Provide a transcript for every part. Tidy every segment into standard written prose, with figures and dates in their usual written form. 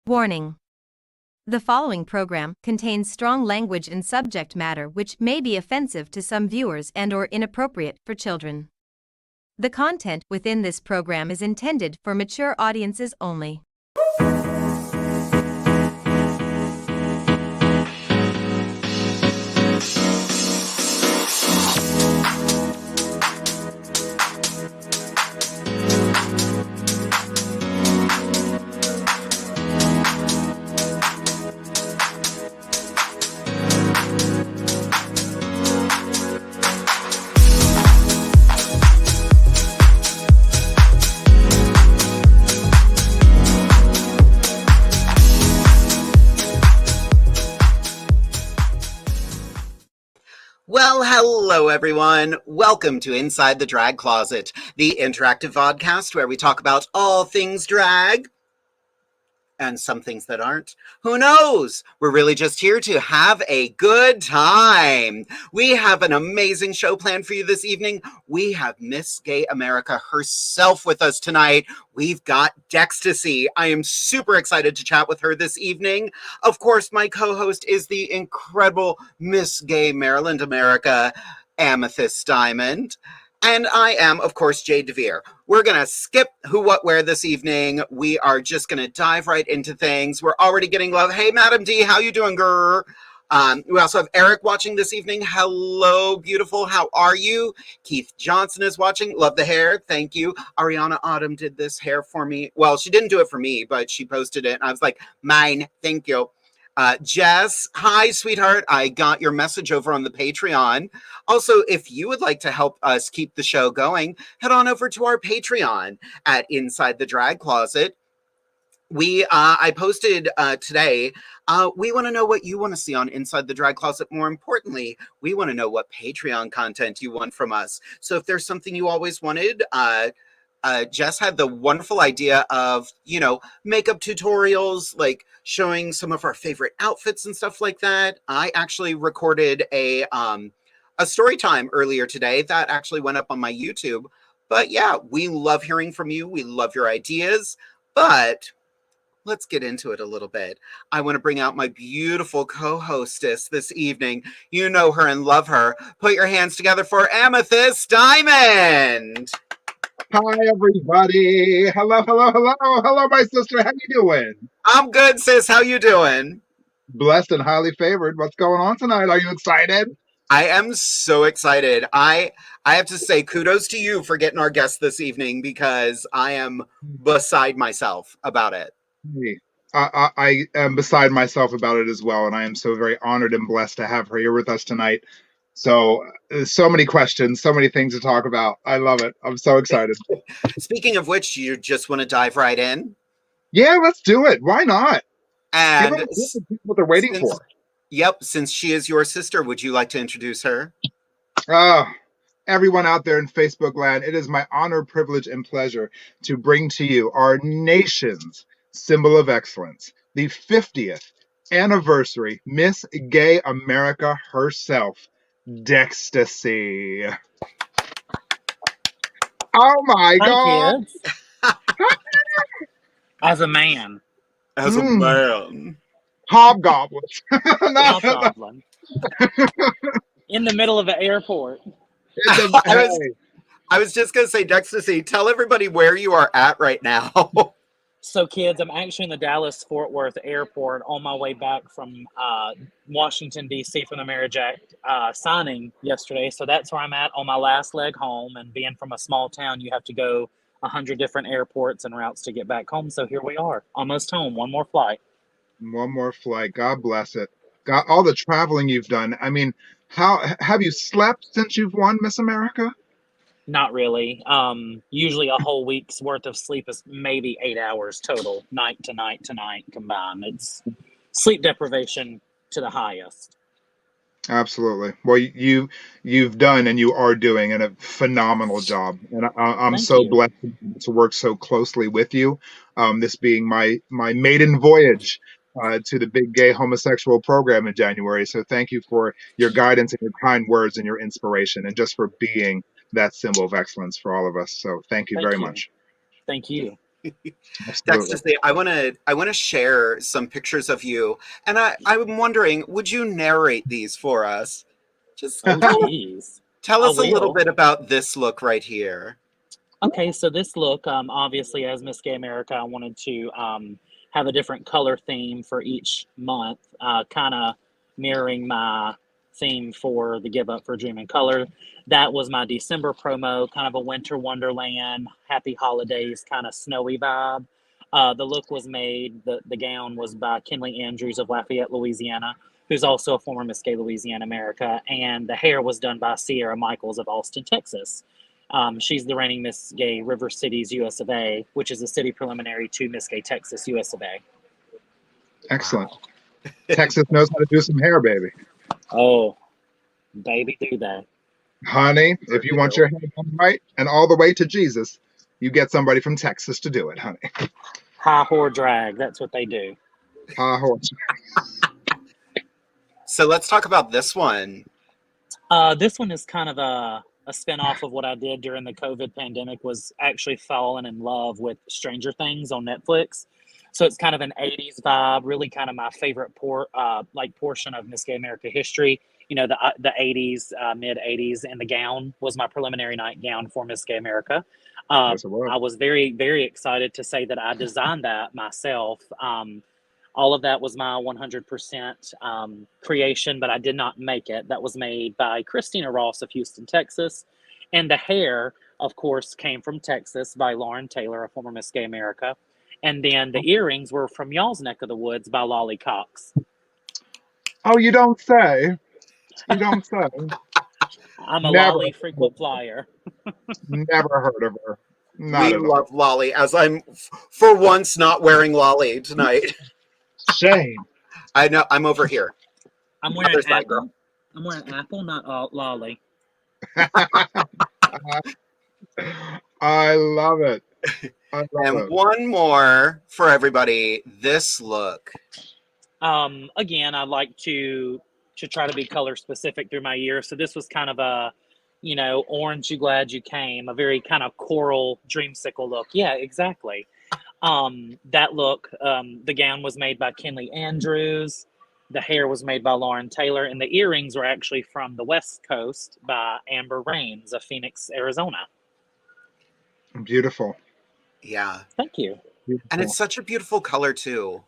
Warning. The following program contains strong language and subject matter which may be offensive to some viewers and/or inappropriate for children. The content within this program is intended for mature audiences only. Well, hello everyone. Welcome to Inside the Drag Closet, the interactive vodcast where we talk about all things drag and some things that aren't. Who knows? We're really just here to have a good time. We have an amazing show planned for you this evening. We have Miss Gay America herself with us tonight. We've got DEXTACI. I am super excited to chat with her this evening. Of course, my co-host is the incredible Miss Gay Maryland America Amethyst Diamond. And I am, of course, Jade DeVere. We're going to skip who, what, where this evening. We are just going to dive right into things. We're already getting love. Hey, Madam D, how you doing, girl? We also have Eric watching this evening. Hello, beautiful. How are you? Keith Johnson is watching. Love the hair. Thank you. Ariana Autumn did this hair for me. Well, she didn't do it for me, but she posted it. And I was like, mine. Thank you. Jess, hi, sweetheart. I got your message over on the Patreon. Also, if you would like to help us keep the show going, head on over to our Patreon at Inside the Drag Closet. I posted today, we want to know what you want to see on Inside the Drag Closet. More importantly, we want to know what Patreon content you want from us. So if there's something you always wanted, Jess had the wonderful idea of, makeup tutorials, like showing some of our favorite outfits and stuff like that. I actually recorded a story time earlier today that actually went up on my YouTube. But yeah, we love hearing from you. We love your ideas, but let's get into it a little bit. I want to bring out my beautiful co-hostess this evening. You know her and love her. Put your hands together for Amethyst Diamond. Hi, everybody. Hello, hello, hello. Hello, my sister. How you doing? I'm good, sis. How you doing? Blessed and highly favored. What's going on tonight? Are you excited? I am so excited. I have to say kudos to you for getting our guest this evening because I am beside myself about it. I am beside myself about it as well, and I am so very honored and blessed to have her here with us tonight. So many questions, so many things to talk about. I love it. I'm so excited. Speaking of which, you just want to dive right in? Yeah, let's do it. Why not? And what they're waiting for. Yep, since she is your sister, would you like to introduce her? Everyone out there in Facebook land, it is my honor, privilege, and pleasure to bring to you our nation's symbol of excellence, the 50th anniversary Miss Gay America herself, DEXTACI. Oh my God. Kids. As a man. As a man. Hobgoblins. Hobgoblin. In the middle of an airport. I was just going to say, DEXTACI, tell everybody where you are at right now. So, kids, I'm actually in the Dallas-Fort Worth airport on my way back from Washington, D.C. from the Marriage Act signing yesterday. So that's where I'm at on my last leg home. And being from a small town, you have to go 100 different airports and routes to get back home. So here we are, almost home. One more flight. One more flight. God bless it. God, all the traveling you've done. I mean, how have you slept since you've won Miss America? Not really. Usually a whole week's worth of sleep is maybe 8 hours total, night to night to night combined. It's sleep deprivation to the highest. Absolutely. Well, you've done and you are doing a phenomenal job, and I'm so blessed to work so closely with you. This being my maiden voyage to the big gay homosexual program in January. So thank you for your guidance and your kind words and your inspiration, and just for being that symbol of excellence for all of us. So thank you very much. Thank you. Absolutely. Dexter, I wanna share some pictures of you, and I'm wondering, would you narrate these for us? Just Oh, geez. tell I us a little will. bit about this look right here. Okay, so this look, obviously, as Miss Gay America, I wanted to have a different color theme for each month, kind of mirroring my theme for the Give Up for Dream and Color. That was my December promo, kind of a winter wonderland, happy holidays, kind of snowy vibe. The look was made, the gown was by Kinley Andrews of Lafayette, Louisiana, who's also a former Miss Gay Louisiana America, and the hair was done by Sierra Michaels of Austin, Texas. She's the reigning Miss Gay River Cities US of A, which is a city preliminary to Miss Gay Texas US of A. Excellent. Texas knows how to do some hair, baby. Oh, baby, do they? Honey, if you want your hair done right and all the way to Jesus, you get somebody from Texas to do it, honey. High whore drag, that's what they do. High horse. So let's talk about this one. This one is kind of a spin-off of what I did during the COVID pandemic, was actually falling in love with Stranger Things on Netflix. So it's kind of an 80s vibe, really kind of my favorite portion of Miss Gay America history. You know, the 80s, mid 80s, and the gown was my preliminary night gown for Miss Gay America. Yes, it was. I was very, very excited to say that I designed that myself. All of that was my 100% creation, but I did not make it. That was made by Christina Ross of Houston, Texas. And the hair, of course, came from Texas by Lauren Taylor, a former Miss Gay America. And then the earrings were from y'all's neck of the woods by Lolly Cox. Oh, you don't say. You don't say. I'm a Never, Lolly frequent flyer. never heard of her. Not We at all. love Lolly, as I'm for once not wearing Lolly tonight. Shame. I know, I'm over here. I'm wearing Other side, girl. apple. I'm wearing apple, not Lolly. I love it. I love And it. one more for everybody. This look. Again, I like to try to be color specific through my year. So this was kind of a, orange, you glad you came, a very kind of coral dreamsicle look. Yeah, exactly. That look, the gown was made by Kinley Andrews. The hair was made by Lauren Taylor, and the earrings were actually from the West Coast by Amber Rains of Phoenix, Arizona. Beautiful. Yeah. Thank you. Beautiful. And it's such a beautiful color too.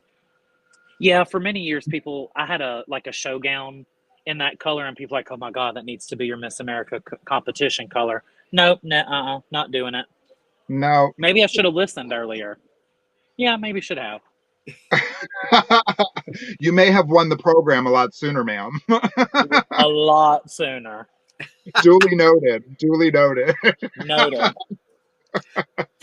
Yeah, for many years, I had a show gown in that color, and people were like, oh my God, that needs to be your Miss America competition color. Nope, not doing it. No. Maybe I should have listened earlier. Yeah, maybe should have. You may have won the program a lot sooner, ma'am. A lot sooner. Duly noted. Duly noted. Noted.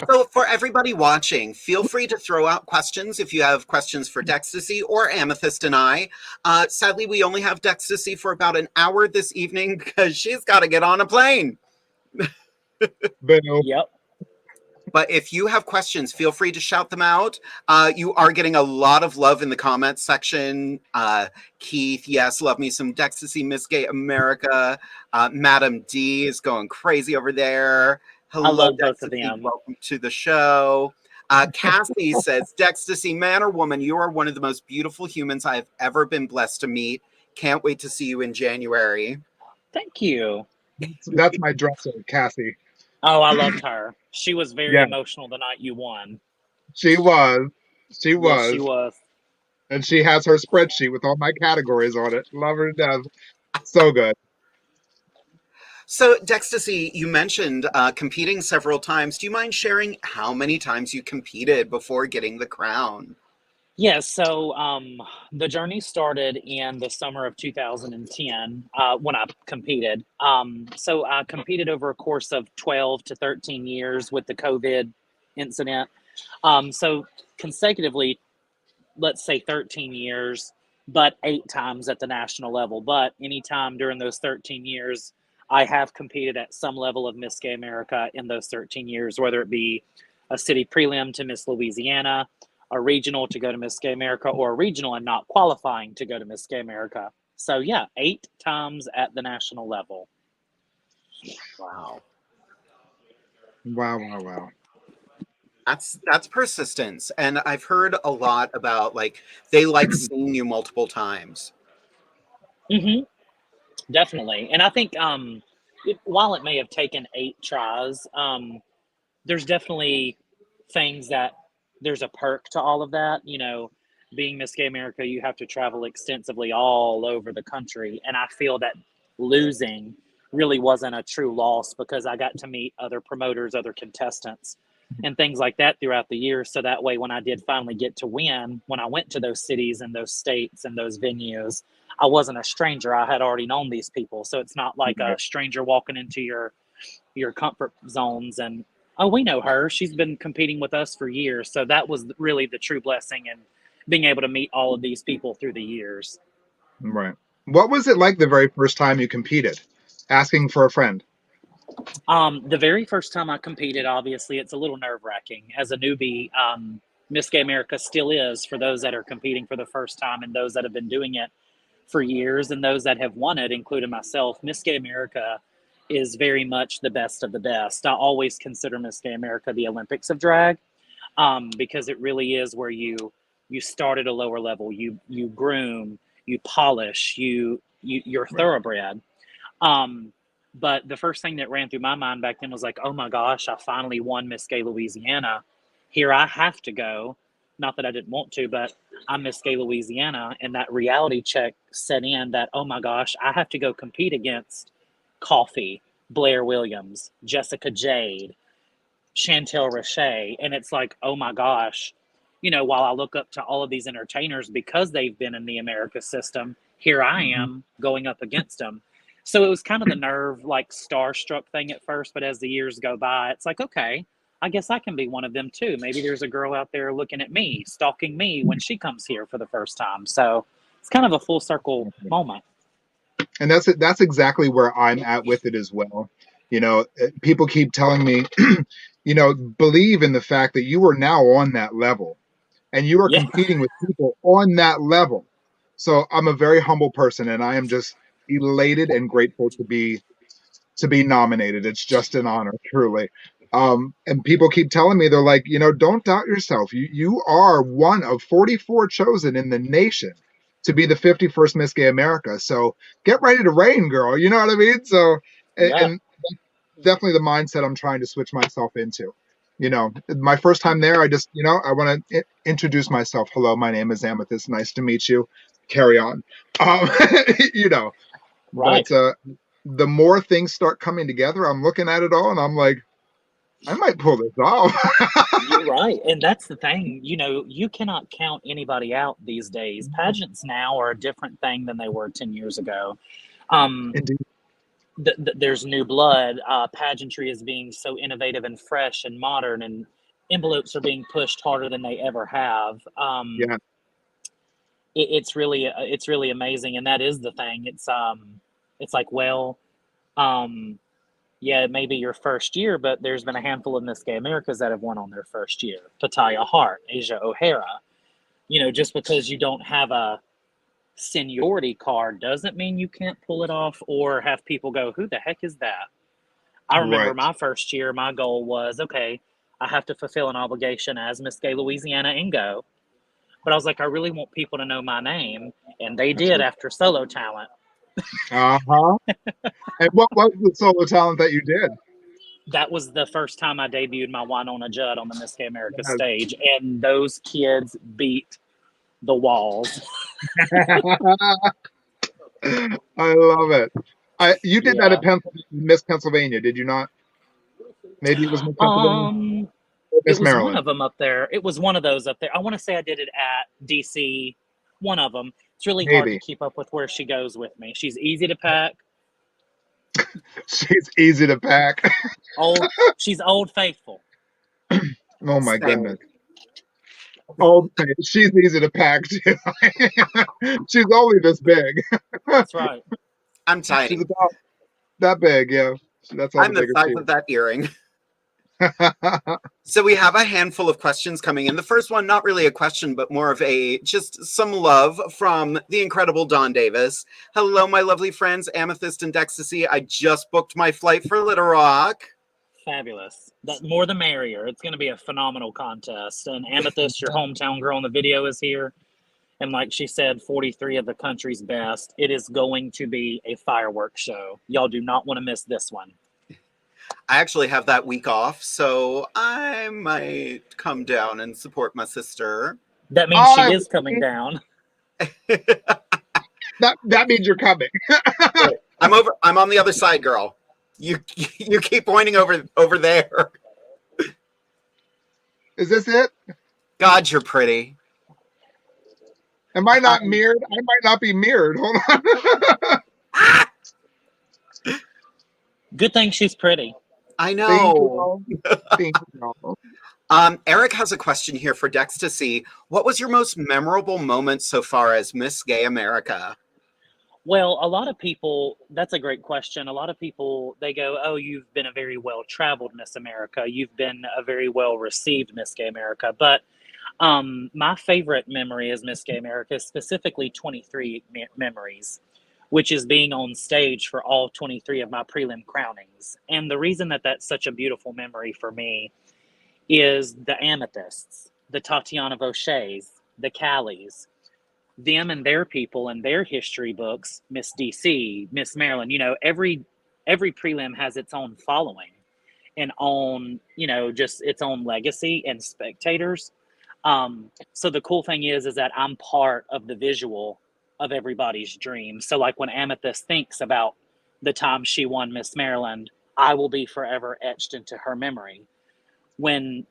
So for everybody watching, feel free to throw out questions if you have questions for Dextaci or Amethyst and I. Sadly, we only have Dextaci for about an hour this evening because she's got to get on a plane. Boom. Yep. But if you have questions, feel free to shout them out. You are getting a lot of love in the comments section. Keith, yes, love me some Dextaci, Miss Gay America. Madam D is going crazy over there. Hello, I love both of Dextaci. them. Welcome to the show. Cassie says, Dextaci, man or woman, you are one of the most beautiful humans I have ever been blessed to meet. Can't wait to see you in January. Thank you. That's my dresser, Cassie. Oh, I loved her. She was very Yeah. emotional the night you won. She was. She Yes, was. she was. And she has her spreadsheet with all my categories on it. Love her to death. So good. So, Dextaci, you mentioned competing several times. Do you mind sharing how many times you competed before getting the crown? Yeah, so the journey started in the summer of 2010 when I competed. So I competed over a course of 12 to 13 years with the COVID incident. So consecutively, let's say 13 years, but 8 times at the national level. But anytime during those 13 years, I have competed at some level of Miss Gay America in those 13 years, whether it be a city prelim to Miss Louisiana, a regional to go to Miss Gay America, or a regional and not qualifying to go to Miss Gay America. So yeah, 8 times at the national level. Wow. Wow, wow, wow. That's persistence. And I've heard a lot about like they like seeing you multiple times. Mm-hmm. Definitely. And I think while it may have taken 8 tries, there's definitely things that there's a perk to all of that. You know, being Miss Gay America, you have to travel extensively all over the country. And I feel that losing really wasn't a true loss because I got to meet other promoters, other contestants, and things like that throughout the years. So that way, when I did finally get to win, when I went to those cities and those states and those venues, I wasn't a stranger. I had already known these people. So it's not like a stranger walking into your comfort zones and, oh, we know her. She's been competing with us for years. So that was really the true blessing and being able to meet all of these people through the years. Right. What was it like the very first time you competed? Asking for a friend. The very first time I competed, obviously, it's a little nerve-wracking. As a newbie, Miss Gay America still is for those that are competing for the first time and those that have been doing it for years and those that have won it, including myself. Miss Gay America is very much the best of the best. I always consider Miss Gay America the Olympics of drag, because it really is where you start at a lower level, you groom, you polish, you're thoroughbred. But the first thing that ran through my mind back then was like, oh my gosh, I finally won Miss Gay Louisiana. Here I have to go. Not that I didn't want to, but I'm Miss Gay Louisiana. And that reality check set in that, oh my gosh, I have to go compete against Coffee, Blair Williams, Jessica Jade, Chantel Richey. And it's like, oh my gosh, you know, while I look up to all of these entertainers because they've been in the America system, here I am going up against them. So it was kind of the nerve, like starstruck thing at first, but as the years go by, it's like, okay, I guess I can be one of them too. Maybe there's a girl out there looking at me, stalking me when she comes here for the first time. So it's kind of a full circle moment. And that's exactly where I'm at with it as well. You know, people keep telling me, you know, believe in the fact that you are now on that level and you are Yeah. competing with people on that level. So I'm a very humble person and I am just elated and grateful to be nominated. It's just an honor, truly. And people keep telling me, they're like, you know, don't doubt yourself. You are one of 44 chosen in the nation to be the 51st Miss Gay America. So get ready to reign, girl. You know what I mean? So, and definitely the mindset I'm trying to switch myself into. You know, my first time there, I just, you know, I want to introduce myself. Hello, my name is Amethyst. Nice to meet you. Carry on. You know, Right. But the more things start coming together, I'm looking at it all and I'm like, I might pull this off. You're right. And that's the thing, you know, you cannot count anybody out these days. Pageants now are a different thing than they were 10 years ago. Indeed. There's new blood. Pageantry is being so innovative and fresh and modern, and envelopes are being pushed harder than they ever have. Yeah. It's really amazing. And that is the thing. It's like, well, yeah, it may be your first year, but there's been a handful of Miss Gay Americas that have won on their first year. Pataya Hart, Asia O'Hara. You know, just because you don't have a seniority card doesn't mean you can't pull it off or have people go, who the heck is that? I remember my first year, my goal was, okay, I have to fulfill an obligation as Miss Gay Louisiana and go. But I was like, I really want people to know my name. And they did after Solo Talent. Uh-huh. And what was the solo talent that you did? That was the first time I debuted my Winona Judd on the Miss Gay America stage. And those kids beat the walls. I love it. You did that at Miss Pennsylvania, did you not? Maybe it was Miss Pennsylvania. It was one of them up there. It was one of those up there. I want to say I did it at DC. One of them. It's really hard to keep up with where she goes with me. She's easy to pack. She's easy to pack. She's old faithful. Oh my goodness. Old faithful. She's easy to pack too. She's only this big. That's right. I'm tiny. She's about that big, yeah. That's all I'm the size of that earring. So we have a handful of questions coming in. The first one, not really a question, but more of just some love from the incredible Dawn Davis. Hello, my lovely friends, Amethyst and DEXTACI. I just booked my flight for Little Rock. Fabulous. That more the merrier. It's going to be a phenomenal contest. And Amethyst, your hometown girl in the video, is here. And like she said, 43 of the country's best. It is going to be a fireworks show. Y'all do not want to miss this one. I actually have that week off, so I might come down and support my sister. That means she is coming down. That means you're coming. I'm on the other side, girl. You keep pointing over there. Is this it? God, you're pretty. Am I not mirrored? I might not be mirrored. Hold on. Good thing she's pretty. I know. Thank you. Eric has a question here for DEXTACI. What was your most memorable moment so far as Miss Gay America? Well, a lot of people, that's a great question. A lot of people, they go, oh, you've been a very well-traveled Miss America. You've been a very well-received Miss Gay America. But my favorite memory as Miss Gay America is specifically 23 memories, which is being on stage for all 23 of my prelim crownings. And the reason that that's such a beautiful memory for me is the Amethysts, the Tatiana Vauchets, the Callies, them and their people and their history books, Miss DC, Miss Maryland, every prelim has its own following and own, just its own legacy and spectators. So the cool thing is that I'm part of the visual of everybody's dream. So like when Amethyst thinks about the time she won Miss Maryland, I will be forever etched into her memory. When,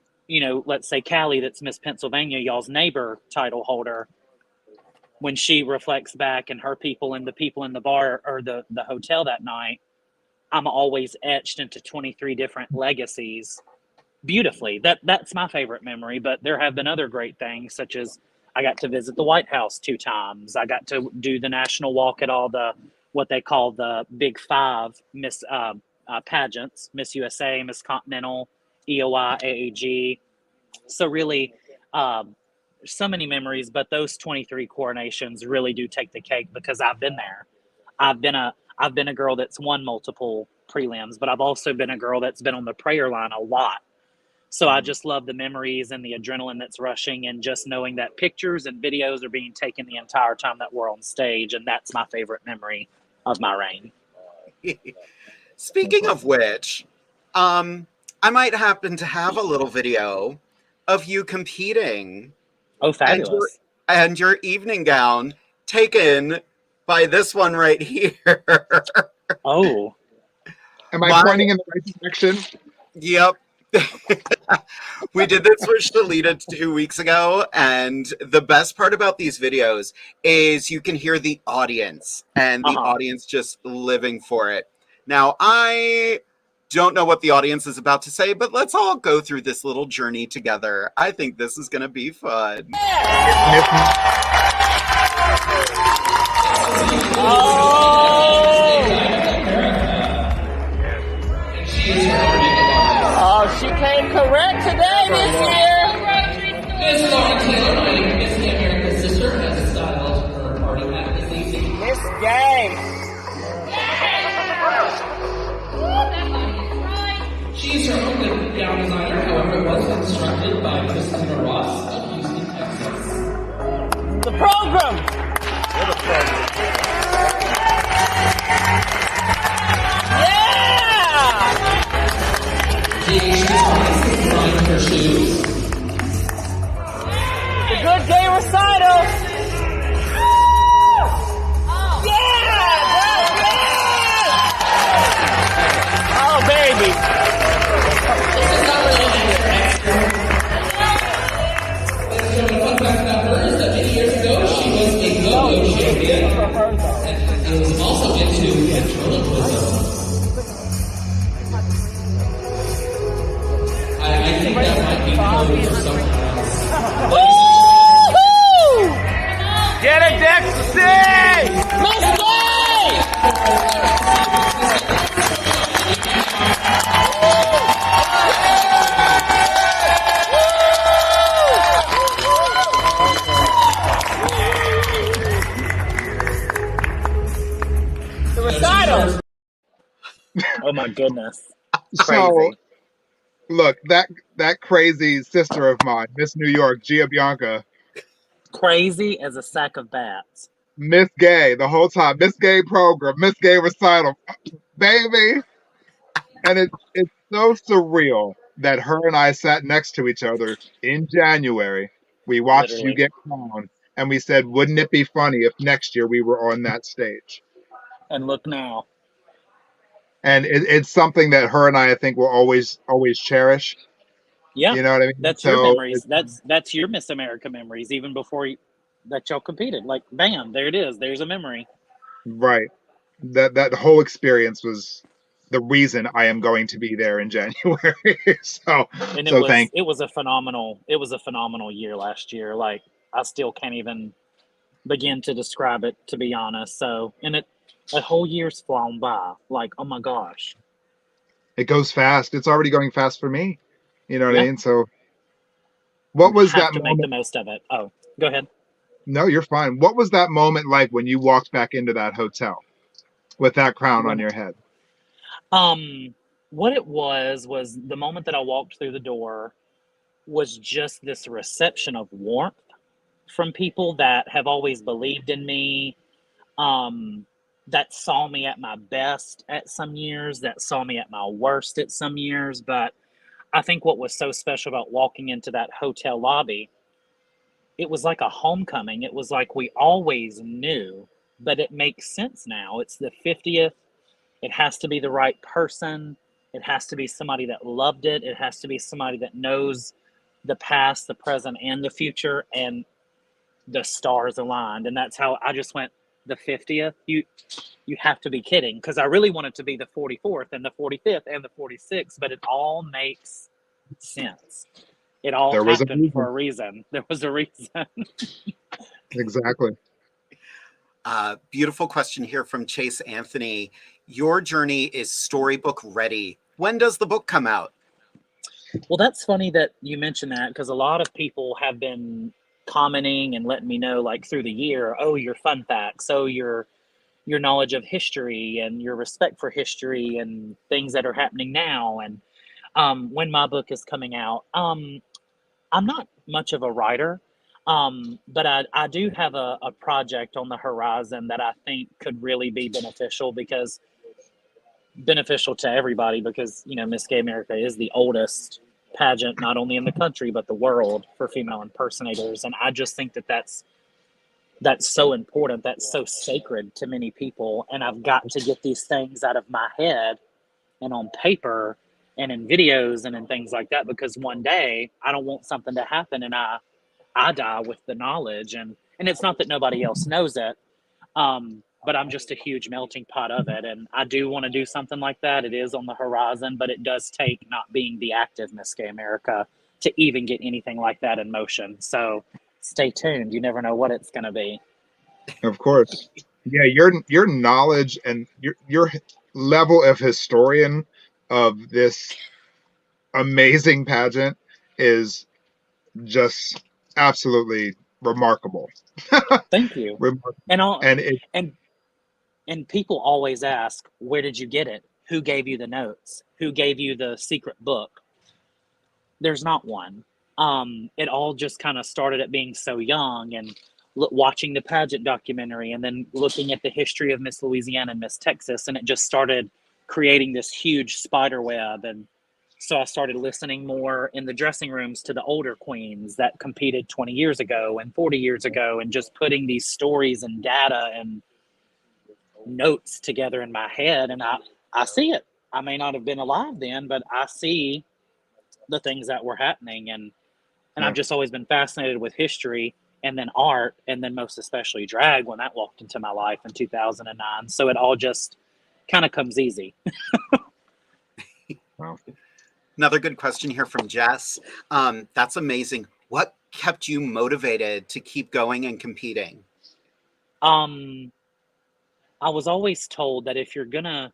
let's say Callie, that's Miss Pennsylvania, y'all's neighbor title holder, when she reflects back and her people and the people in the bar or the hotel that night, I'm always etched into 23 different legacies beautifully. That's my favorite memory, but there have been other great things, such as I got to visit the White House 2 times. I got to do the national walk at all the, what they call the Big Five Miss pageants, Miss USA, Miss Continental, EOI, AAG. So really, so many memories, but those 23 coronations really do take the cake because I've been there. I've been a girl that's won multiple prelims, but I've also been a girl that's been on the prayer line a lot. So I just love the memories and the adrenaline that's rushing and just knowing that pictures and videos are being taken the entire time that we're on stage. And that's my favorite memory of my reign. Speaking of which, I might happen to have a little video of you competing. Oh, fabulous. And your evening gown taken by this one right here. Oh. Am I pointing in the right direction? Yep. We did this with Shalita 2 weeks ago, and the best part about these videos is you can hear the audience and the audience just living for it. Now, I don't know what the audience is about to say, but let's all go through this little journey together. I think this is going to be fun. Oh, she came correct today this year. Miss Lauren Taylor, my Miss Gay America's sister, has styled her party hat this evening. Miss Gay. She's her own gown designer, however, it was constructed by Christina Ross of Houston, Texas. The program. She's designed her shoes. The good gay recital. Oh, baby. This is not really an extra. The fun fact about her is that many years ago she was a go-go champion and was also into ventriloquism. I think that might be code for someone else. Woo-hoo! Get it, DEXTACI! Miss Gay! The recital. Oh my goodness. So Look, that crazy sister of mine, Miss New York, Gia Bianca, Crazy as a sack of bats. Miss Gay the whole time, Miss Gay program, Miss Gay recital, baby. And it's so surreal that her and I sat next to each other in January. We watched you Literally. get crowned, and we said, wouldn't it be funny if next year we were on that stage? And look now. And it's something that her and I think will always cherish. Yeah, You know what I mean? that's your So memories. That's your Miss America memories, even before that y'all competed. Like, bam, there it is. There's a memory. right, that whole experience was the reason I am going to be there in January. so And so thank it was a phenomenal year last year. Like, I still can't even begin to describe it, to be honest. So, and a whole year's flown by. Like, oh my gosh. It goes fast. It's already going fast for me. You know what I Yeah, mean? So what was have that to make the moment? most of it. Oh, go ahead. No, you're fine. What was that moment like when you walked back into that hotel with that crown on When your head? um, what it was the moment that I walked through the door was just this reception of warmth from people that have always believed in me, um, that saw me at my best at some years, that saw me at my worst at some years. But I think what was so special about walking into that hotel lobby, it was like a homecoming. It was like we always knew, but it makes sense now. It's the 50th. It has to be the right person. It has to be somebody that loved it. It has to be somebody that knows the past, the present, and the future. And the stars aligned, and that's how I just went. The 50th, you have to be kidding, because I really wanted to be the 44th and the 45th and the 46th, but it all makes sense. It all There was a happened for reason. a reason. There was a reason. Exactly. Beautiful question here from Chase Anthony. Your journey is storybook ready. When does the book come out? Well, that's funny that you mentioned that, because a lot of people have been commenting and letting me know, like, through the year, oh, your fun facts, oh, your knowledge of history and your respect for history and things that are happening now, and when my book is coming out. I'm not much of a writer, but I do have a project on the horizon that I think could really be beneficial to everybody, because, Miss Gay America is the oldest pageant, not only in the country, but the world, for female impersonators. And I just think that that's so important. That's so sacred to many people. And I've got to get these things out of my head and on paper and in videos and in things like that, because one day I don't want something to happen and I die with the knowledge. And it's not that nobody else knows it, but I'm just a huge melting pot of it. And I do want to do something like that. It is on the horizon, but it does take not being the active Miss Gay America to even get anything like that in motion. So stay tuned. You never know what it's going to be. Of course. Yeah, your knowledge and your level of historian of this amazing pageant is just absolutely remarkable. Thank you. Remarkable. And all, And it and and people always ask, where did you get it? Who gave you the notes? Who gave you the secret book? There's not one. It all just kind of started at being so young and watching the pageant documentary, and then looking at the history of Miss Louisiana and Miss Texas, and it just started creating this huge spider web. And so I started listening more in the dressing rooms to the older queens that competed 20 years ago and 40 years ago, and just putting these stories and data and notes together in my head. And I see it. I may not have been alive then, but I see the things that were happening. And I've yeah. just always been fascinated with history, and then art, and then most especially drag when that walked into my life in 2009. So it all just kind of comes easy. Wow. Another good question here from Jess. That's amazing. What kept you motivated to keep going and competing? I was always told that if you're gonna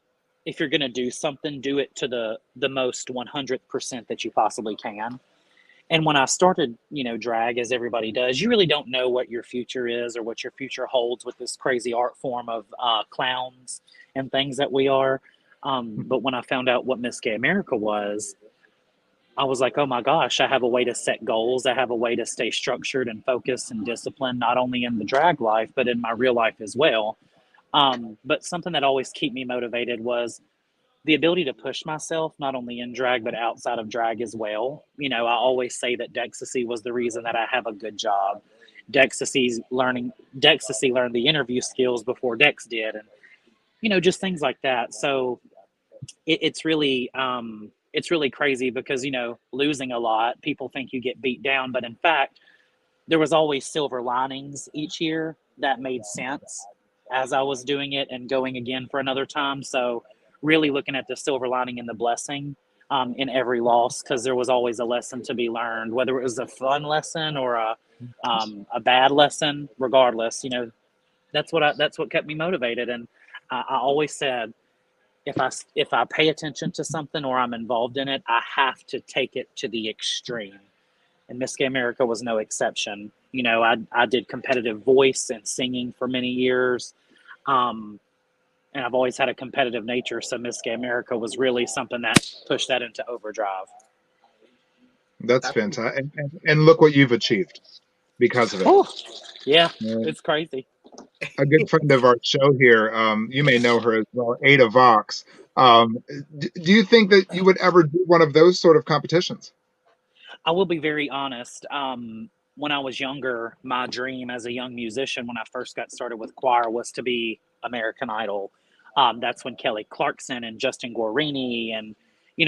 do something, do it to the most 100% that you possibly can. And when I started, drag, as everybody does, you really don't know what your future is or what your future holds with this crazy art form of clowns and things that we are. But when I found out what Miss Gay America was, I was like, oh my gosh, I have a way to set goals. I have a way to stay structured and focused and disciplined, not only in the drag life, but in my real life as well. But something that always kept me motivated was the ability to push myself, not only in drag, but outside of drag as well. I always say that DEXTACI was the reason that I have a good job. DEXTACI learned the interview skills before Dex did, and just things like that. So it's really crazy because losing a lot, people think you get beat down, but in fact, there was always silver linings each year that made sense as I was doing it and going again for another time. So really looking at the silver lining and the blessing in every loss, because there was always a lesson to be learned, whether it was a fun lesson or a bad lesson. Regardless, that's what kept me motivated. And I always said, if I pay attention to something or I'm involved in it, I have to take it to the extreme. And Miss Gay America was no exception. I did competitive voice and singing for many years. And I've always had a competitive nature. So Miss Gay America was really something that pushed that into overdrive. That's fantastic. And look what you've achieved because of it. Oh, yeah, it's crazy. A good friend of our show here, you may know her as well, Ada Vox. Do you think that you would ever do one of those sort of competitions? I will be very honest. When I was younger, my dream as a young musician, when I first got started with choir, was to be American Idol. That's when Kelly Clarkson and Justin Guarini and,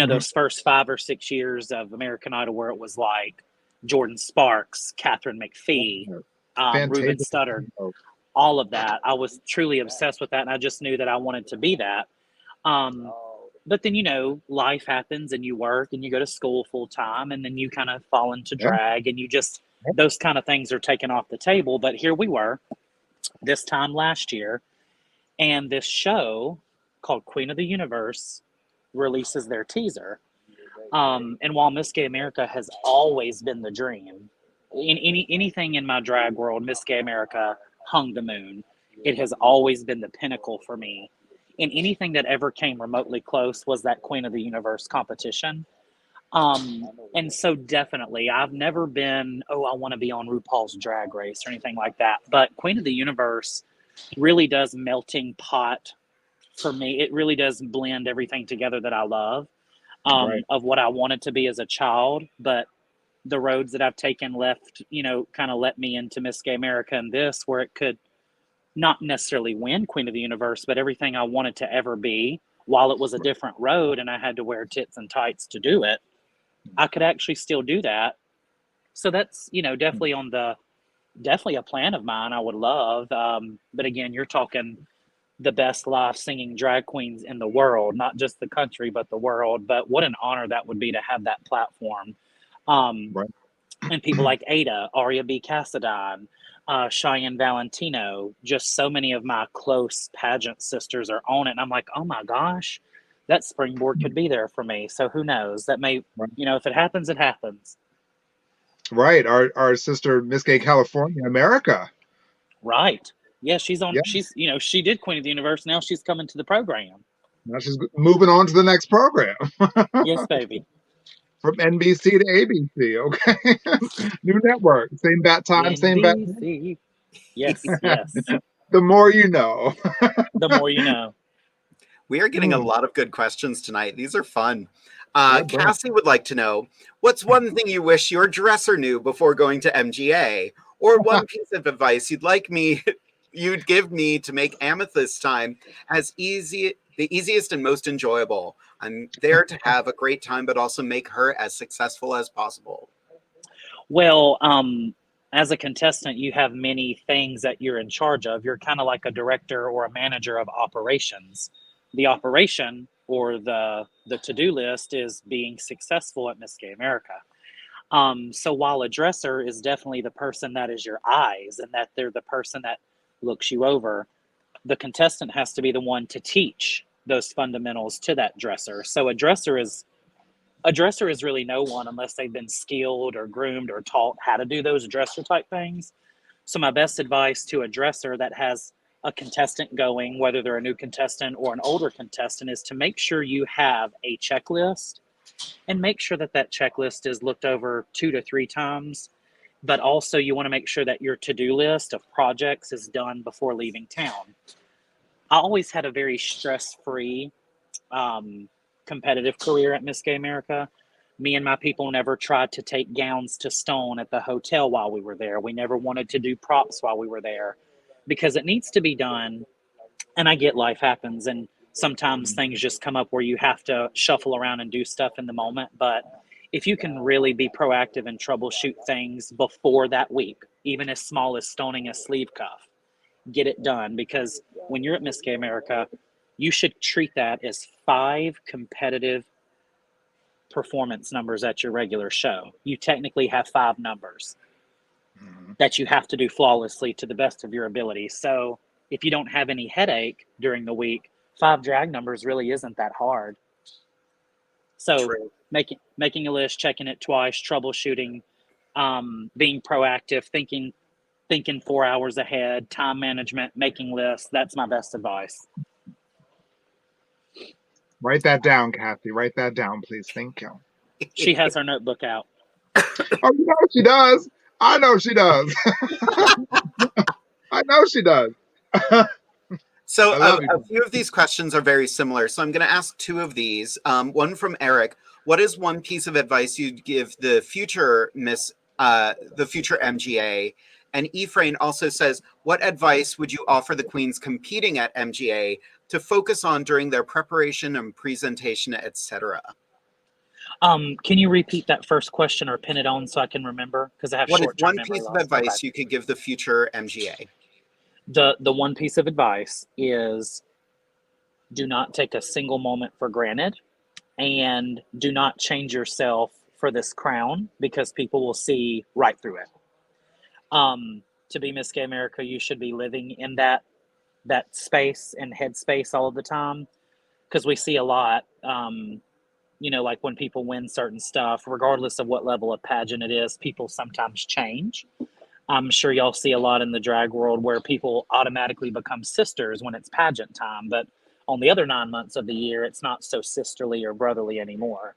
those first 5 or 6 years of American Idol where it was like Jordan Sparks, Catherine McPhee, Ruben Studdard, all of that. I was truly obsessed with that, and I just knew that I wanted to be that. But then, life happens and you work and you go to school full time, and then you kind of fall into drag, and those kind of things are taken off the table. But here we were this time last year, and this show called Queen of the Universe releases their teaser. And while Miss Gay America has always been the dream, in anything in my drag world, Miss Gay America hung the moon. It has always been the pinnacle for me. And anything that ever came remotely close was that Queen of the Universe competition. And so definitely, I've never been, I want to be on RuPaul's Drag Race or anything like that. But Queen of the Universe really does melting pot for me. It really does blend everything together that I love, of what I wanted to be as a child. But the roads that I've taken left, kind of let me into Miss Gay America and this, where it could not necessarily win Queen of the Universe, but everything I wanted to ever be, while it was a different road and I had to wear tits and tights to do it, I could actually still do that. So that's, definitely definitely a plan of mine I would love. But again, you're talking the best live singing drag queens in the world, not just the country, but the world. But what an honor that would be to have that platform. And people like Ada, Aria B. Cassadine, Cheyenne Valentino, just so many of my close pageant sisters are on it. And I'm like, oh my gosh, that springboard could be there for me. So who knows? That may, if it happens, it happens. Right. Our sister, Miss Gay California, America. Right. Yeah, she's on, she did Queen of the Universe. Now she's coming to the program. Now she's moving on to the next program. Yes, baby. From NBC to ABC, okay? New network, same bat time, NBC. same bat time. Yes, yes. The more you know. The more you know. We are getting a lot of good questions tonight. These are fun. Cassie would like to know, what's one thing you wish your dresser knew before going to MGA? Or one piece of advice you'd give me to make Amethyst time the easiest and most enjoyable. I'm there to have a great time, but also make her as successful as possible. Well, as a contestant, you have many things that you're in charge of. You're kind of like a director or a manager of operations. The operation or the to-do list is being successful at Miss Gay America. So while a dresser is definitely the person that is your eyes and that they're the person that looks you over, the contestant has to be the one to teach those fundamentals to that dresser. So a dresser is really no one unless they've been skilled or groomed or taught how to do those dresser type things. So my best advice to a dresser that has a contestant going, whether they're a new contestant or an older contestant, is to make sure you have a checklist and make sure that that checklist is looked over 2 to 3 times. But also, you want to make sure that your to-do list of projects is done before leaving town. I always had a very stress-free competitive career at Miss Gay America. Me and my people never tried to take gowns to stone at the hotel while we were there. We never wanted to do props while we were there because it needs to be done. And I get life happens, and sometimes things just come up where you have to shuffle around and do stuff in the moment. But if you can really be proactive and troubleshoot things before that week, even as small as stoning a sleeve cuff, get it done. Because when you're at Miss Gay America, you should treat that as 5 competitive performance numbers at your regular show. You technically have 5 numbers that you have to do flawlessly to the best of your ability. So if you don't have any headache during the week, 5 drag numbers really isn't that hard. So True. making a list, checking it twice, troubleshooting, being proactive, thinking 4 hours ahead, time management, making lists. That's my best advice. Write that down, Kathy. Write that down, please. Thank you. She has her notebook out. Oh, you know she does. I know she does. I know she does. So I love a few of these questions are very similar. So I'm going to ask 2 of these. One from Eric. What is one piece of advice you'd give the future future MGA? And Ephraim also says, what advice would you offer the queens competing at MGA to focus on during their preparation and presentation, etc.? Can you repeat that first question or pin it on so I can remember? Because I have What is short-term one memory piece of loss. advice you could give the future MGA? The one piece of advice is do not take a single moment for granted, and do not change yourself for this crown because people will see right through it. To be Miss Gay America, you should be living in that space and headspace all of the time, because we see a lot. Like when people win certain stuff, regardless of what level of pageant it is, people sometimes change. I'm sure y'all see a lot in the drag world where people automatically become sisters when it's pageant time, but on the other 9 months of the year, it's not so sisterly or brotherly anymore.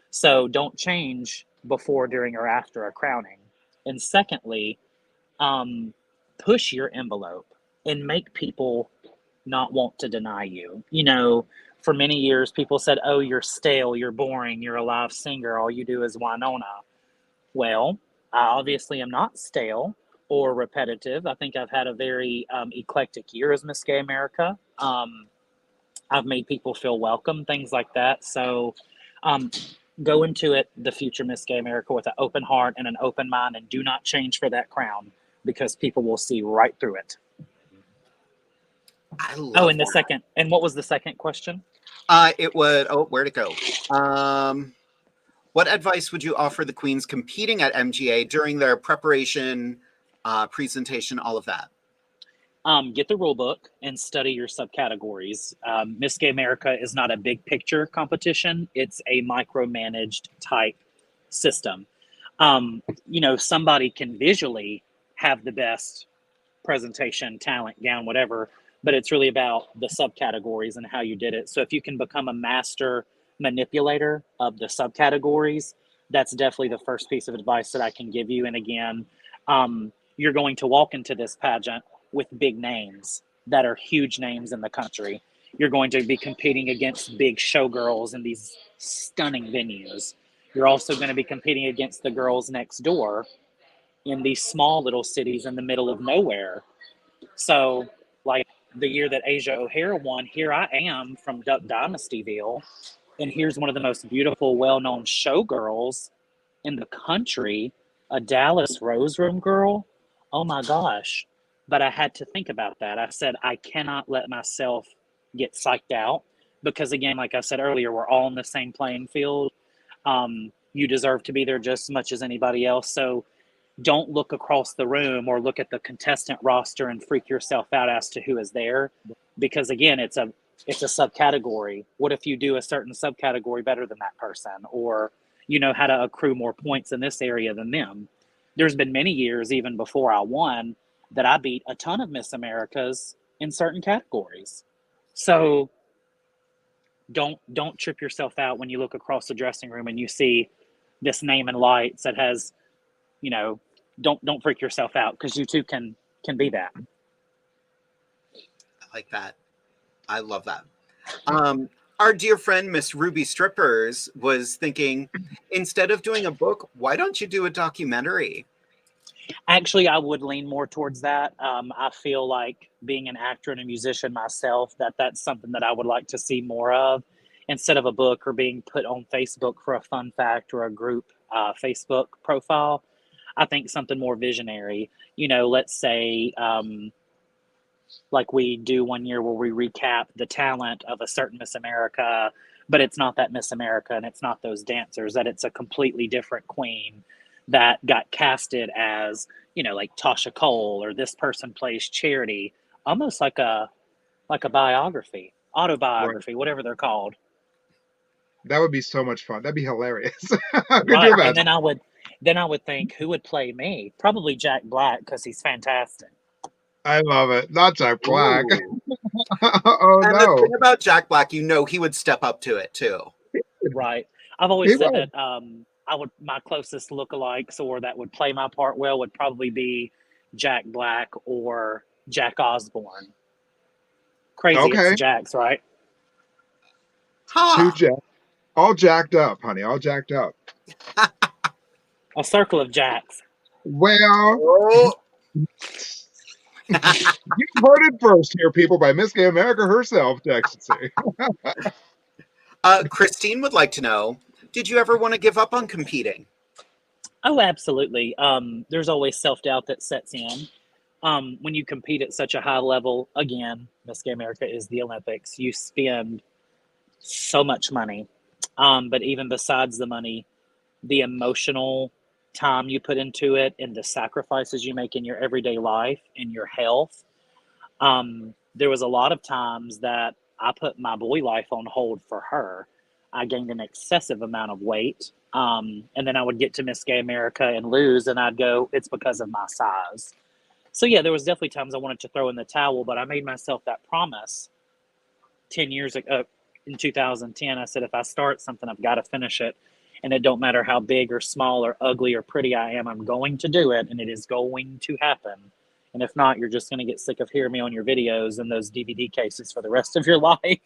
So don't change before, during, or after a crowning. And secondly, push your envelope and make people not want to deny you. For many years, people said, oh, you're stale, you're boring, you're a live singer, all you do is Winona. Well, I obviously am not stale or repetitive. I think I've had a very eclectic year as Miss Gay America. I've made people feel welcome, things like that. So go into it, the future Miss Gay America, with an open heart and an open mind, and do not change for that crown because people will see right through it. I love that. And what was the second question? Where'd it go? What advice would you offer the queens competing at MGA during their preparation, presentation, all of that? Get the rule book and study your subcategories. Miss Gay America is not a big picture competition. It's a micromanaged type system. Somebody can visually have the best presentation, talent, gown, whatever, but it's really about the subcategories and how you did it. So if you can become a master manipulator of the subcategories, that's definitely the first piece of advice that I can give you. And again, you're going to walk into this pageant with big names that are huge names in the country. You're going to be competing against big showgirls in these stunning venues. You're also going to be competing against the girls next door in these small little cities in the middle of nowhere. So, like the year that Asia O'Hare won, here I am from Duck Dynastyville, and here's one of the most beautiful, well-known showgirls in the country, a Dallas Rose Room girl. Oh my gosh. But I had to think about that. I said, I cannot let myself get psyched out because, again, like I said earlier, we're all in the same playing field. You deserve to be there just as much as anybody else. So don't look across the room or look at the contestant roster and freak yourself out as to who is there. Because, again, it's a subcategory. What if you do a certain subcategory better than that person, or you know how to accrue more points in this area than them? There's been many years, even before I won, that I beat a ton of Miss Americas in certain categories. So don't trip yourself out when you look across the dressing room and you see this name in lights that has, you know, don't freak yourself out, because you too can be that. I like that. I love that. Our dear friend Miss Ruby Strippers was thinking, instead of doing a book, why don't you do a documentary? Actually, I would lean more towards that. I feel like, being an actor and a musician myself, that's something that I would like to see more of, instead of a book or being put on Facebook for a fun fact or a group Facebook profile. I think something more visionary. You know, let's say, like we do one year where we recap the talent of a certain Miss America, but it's not that Miss America and it's not those dancers, that it's a completely different queen that got casted as, you know, like Tasha Cole, or this person plays Charity, almost like a biography, autobiography, whatever they're called. That would be so much fun. That'd be hilarious. Could you Right. imagine? And then I would think, who would play me? Probably Jack Black, because he's fantastic. I love it. Not Jack Black. Ooh. Oh And the no. thing about Jack Black, you know, he would step up to it too. Right. I've always He said would. that my closest lookalikes, or that would play my part well, would probably be Jack Black or Jack Osborne. Crazy, it's Okay. Jack's, right? Two Huh. Jack. All jacked up, honey. All jacked up. A circle of Jacks. Well, Oh. you heard it first here, people, by Miss Gay America herself, DEXTACI. Christine would like to know, did you ever want to give up on competing? Oh, absolutely. There's always self-doubt that sets in. When you compete at such a high level, again, Miss Gay America is the Olympics. You spend so much money. But even besides the money, the emotional time you put into it and the sacrifices you make in your everyday life and your health. There was a lot of times that I put my boy life on hold for her. I gained an excessive amount of weight. And then I would get to Miss Gay America and lose, and I'd go, it's because of my size. So yeah, there was definitely times I wanted to throw in the towel, but I made myself that promise 10 years ago. In 2010, I said, if I start something, I've got to finish it. And it don't matter how big or small or ugly or pretty I am, I'm going to do it, and it is going to happen. And if not, you're just going to get sick of hearing me on your videos and those DVD cases for the rest of your life.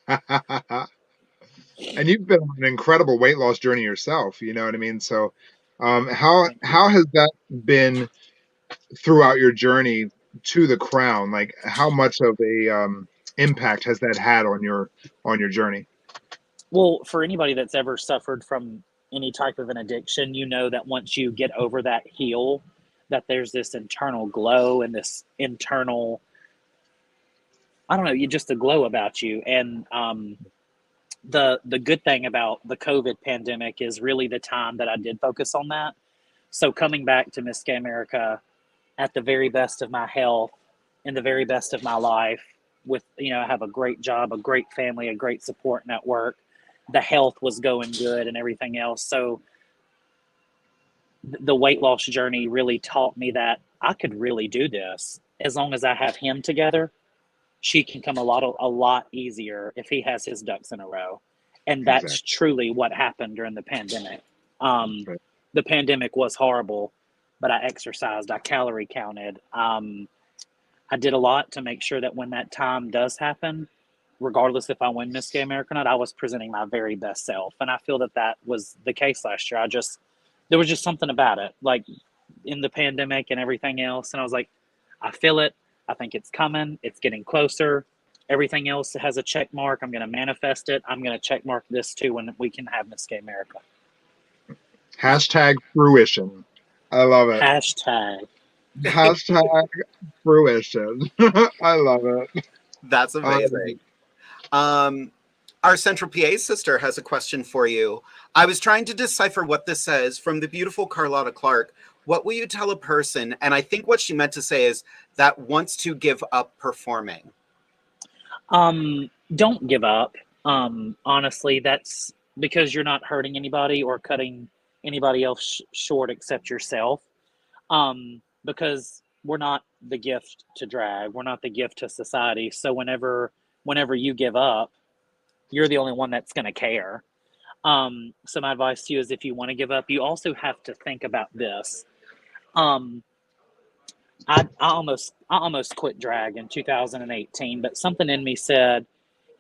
And you've been on an incredible weight loss journey yourself, you know what I mean? So how has that been throughout your journey to the crown? Like, how much of a impact has that had on your journey? Well, for anybody that's ever suffered from any type of an addiction, you know that once you get over that heel, that there's this internal glow and this internal, I don't know, you just a glow about you. And the good thing about the COVID pandemic is really the time that I did focus on that. So coming back to Miss Gay America at the very best of my health, in the very best of my life, with, you know, I have a great job, a great family, a great support network. The health was going good and everything else. So the weight loss journey really taught me that I could really do this as long as I have him together. She can come a lot easier if he has his ducks in a row. And that's Exactly. truly what happened during the pandemic. Right. The pandemic was horrible, but I exercised, I calorie counted. I did a lot to make sure that when that time does happen, regardless if I win Miss Gay America or not, I was presenting my very best self. And I feel that that was the case last year. There was just something about it, like in the pandemic and everything else. And I was like, I feel it. I think it's coming. It's getting closer. Everything else has a check mark. I'm going to manifest it. I'm going to check mark this too when we can have Miss Gay America. Hashtag fruition. I love it. Hashtag. Hashtag fruition. I love it. That's amazing. Our Central PA sister has a question for you. I was trying to decipher what this says from the beautiful Carlotta Clark. What will you tell a person? And I think what she meant to say is that wants to give up performing. Don't give up. Honestly, that's because you're not hurting anybody or cutting anybody else short except yourself. Because we're not the gift to drag. We're not the gift to society. So whenever you give up, you're the only one that's going to care. So my advice to you is if you want to give up, you also have to think about this. I almost quit drag in 2018, but something in me said,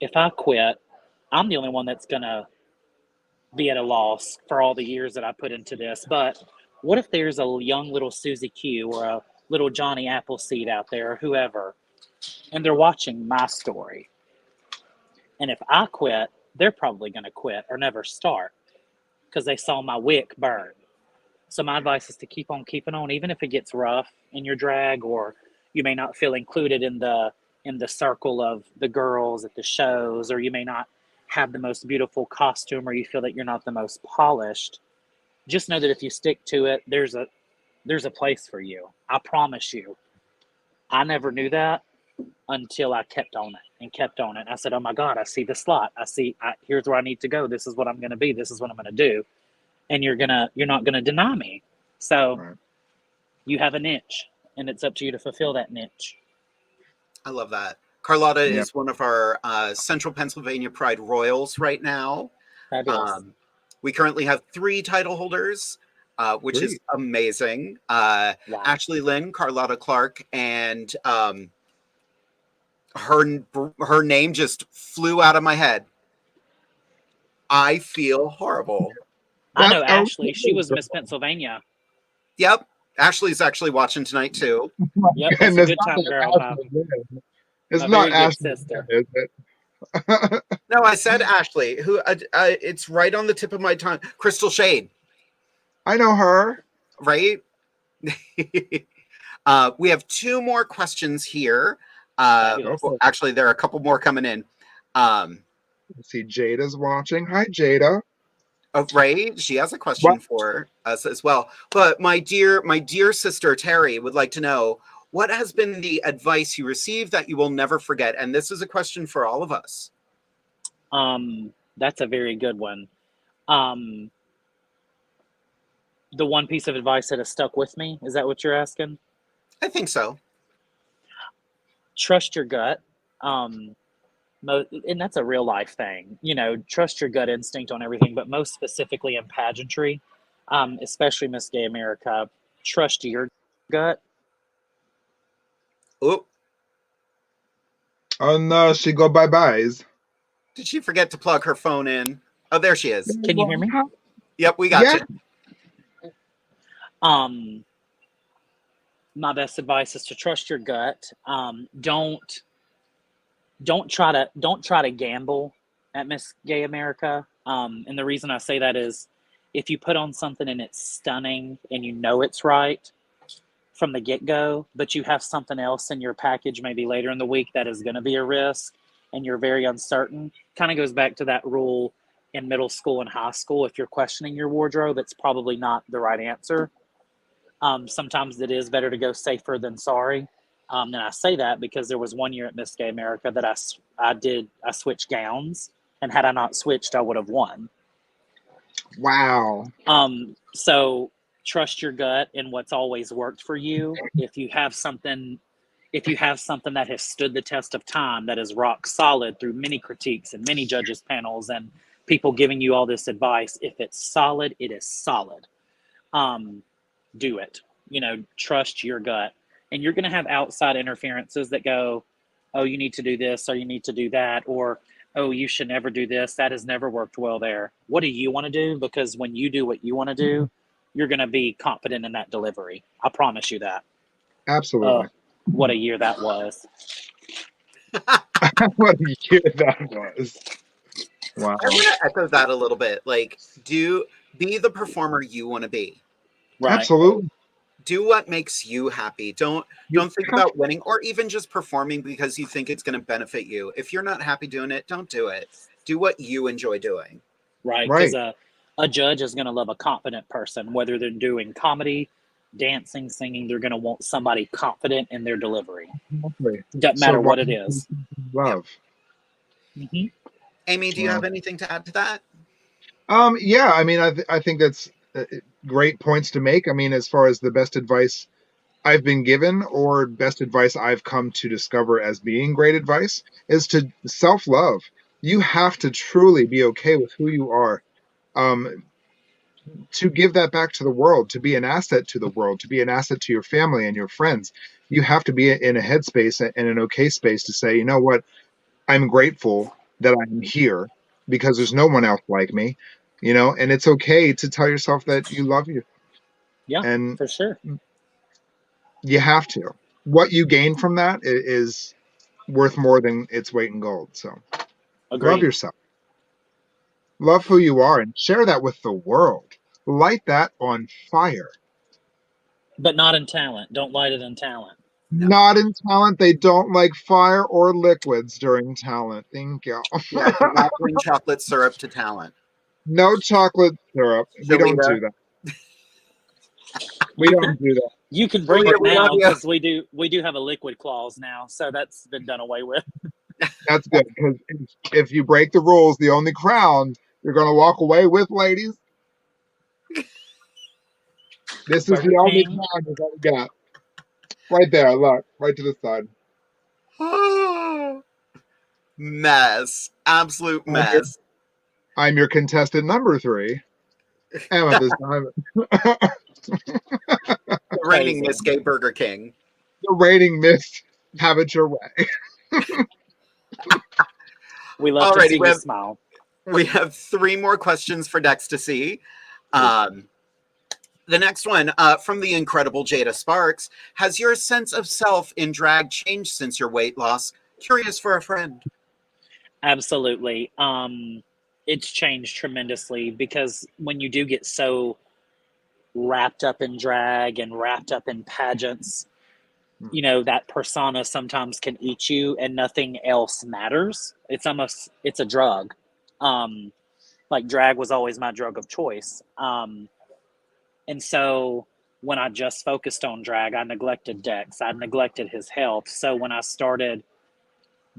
if I quit, I'm the only one that's gonna be at a loss for all the years that I put into this. But what if there's a young little Susie Q or a little Johnny Appleseed out there or whoever, and they're watching my story? And if I quit, they're probably gonna quit or never start because they saw my wick burn. So my advice is to keep on keeping on, even if it gets rough in your drag, or you may not feel included in the circle of the girls at the shows, or you may not have the most beautiful costume, or you feel that you're not the most polished. Just know that if you stick to it, there's a place for you. I promise you. I never knew that until I kept on it and kept on it. I said, "Oh my God, I see the slot. Here's where I need to go. This is what I'm going to be. This is what I'm going to do." And you're not gonna deny me. So Right. you have a niche, and it's up to you to fulfill that niche. I love that. Carlotta Yeah. is one of our Central Pennsylvania Pride Royals right now. Fabulous. We currently have 3 title holders, which is Great. amazing. Wow. Ashley Lynn, Carlotta Clark, and her name just flew out of my head. I feel horrible. I know Ashley. She was Miss Pennsylvania. Yep. Ashley's actually watching tonight too. Yep, that's a good time, girl. It's My not very good Ashley, sister. is it? No, I said Ashley, who it's right on the tip of my tongue. Crystal Shade, I know her. right? We have 2 more questions here. Fabulous. Actually, there are a couple more coming in. Let's see, Jada's watching. Hi, Jada. Oh, right. She has a question for us as well. But my dear sister Terry would like to know, what has been the advice you received that you will never forget? And this is a question for all of us. That's a very good one. The one piece of advice that has stuck with me, is that what you're asking? I think so. Trust your gut. And that's a real life thing, trust your gut instinct on everything, but most specifically in pageantry, especially Miss Gay America, trust your gut. Oh, Oh no, she go bye-byes. did she forget to plug her phone in? Oh, there she is. Can you hear me? Yep, we got you. My best advice is to trust your gut. Don't try to gamble at Miss Gay America. And the reason I say that is if you put on something and it's stunning and you know it's right from the get-go, but you have something else in your package maybe later in the week that is going to be a risk and you're very uncertain, kind of goes back to that rule in middle school and high school. If you're questioning your wardrobe, it's probably not the right answer. Sometimes it is better to go safer than sorry. And I say that because there was one year at Miss Gay America that I switched gowns, and had I not switched, I would have won. Wow. So trust your gut and what's always worked for you. If you have something that has stood the test of time, that is rock solid through many critiques and many judges panels and people giving you all this advice, if it's solid, it is solid. Do it. Trust your gut. And you're going to have outside interferences that go, oh, you need to do this, or you need to do that, or, oh, you should never do this. That has never worked well there. What do you want to do? Because when you do what you want to do, you're going to be confident in that delivery. I promise you that. Absolutely. What a year that was. What a year that was. Wow. I want to echo that a little bit. Like, be the performer you want to be. Right. Absolutely. Do what makes you happy. Don't think about winning or even just performing because you think it's going to benefit you. If you're not happy doing it, don't do it. Do what you enjoy doing. Right. Because a judge is going to love a confident person, whether they're doing comedy, dancing, singing. They're going to want somebody confident in their delivery. Exactly. Doesn't matter what it is. Love. Mm-hmm. Amy, do you have anything to add to that? Yeah, I mean, I think that's great points to make. I mean, as far as the best advice I've been given or best advice I've come to discover as being great advice is to self-love. You have to truly be okay with who you are. To give that back to the world, to be an asset to the world, to be an asset to your family and your friends, you have to be in a headspace and an okay space to say, you know what, I'm grateful that I'm here because there's no one else like me, and it's okay to tell yourself that you love you, Yeah, and for sure. you have to. What you gain from that is worth more than its weight in gold. So love Agreed. yourself, love who you are, and share that with the world. Light that on fire. But not in talent. Don't light it in talent. No. Not in talent. They don't like fire or liquids during talent. Thank you. Yeah, do not bring chocolate syrup to talent. No chocolate syrup. We don't Shalita, do that. We don't do that. You can bring Shalita, it we love now you. because we do have a liquid clause now, so that's been done away with. That's good, because if you break the rules, the only crown you're going to walk away with, ladies, this is Burger the only King. crown you're going to get. Right there, look, right to the side. Mess. Absolute I'm your, mess. I'm your contestant number 3, Amethyst Diamond. The reigning Miss Gay Burger King. The rating missed. Have it your way. We love to Alrighty, see you smile. we have 3 more questions for DEXTACI. The next one, from the incredible Jada Sparks. Has your sense of self in drag changed since your weight loss? Curious for a friend. Absolutely. It's changed tremendously because when you do get so wrapped up in drag and wrapped up in pageants, that persona sometimes can eat you and nothing else matters. It's a drug. Like drag was always my drug of choice. And so when I just focused on drag, I neglected Dex. I neglected his health. So when I started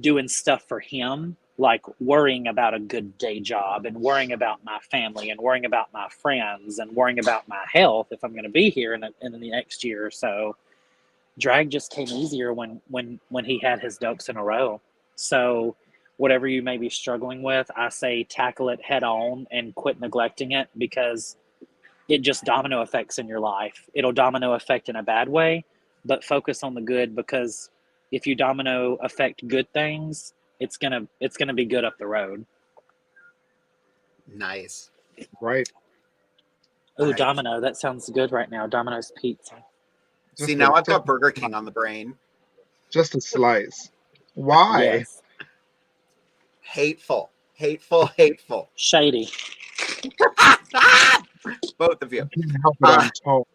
doing stuff for him, like worrying about a good day job and worrying about my family and worrying about my friends and worrying about my health, if I'm going to be here in the next year or so, drag just came easier when he had his ducks in a row. So whatever you may be struggling with, I say tackle it head on and quit neglecting it, because it just domino effects in your life. It'll domino effect in a bad way, but focus on the good, because if you domino affect good things, it's gonna be good up the road. Nice. Right. Ooh, Right. Domino, that sounds good right now. Domino's pizza. See, now I've got Burger King on the brain. Just a slice. Why? Yes. Hateful. Hateful. Hateful. Shady. Both of you. I can't help it. I'm tall.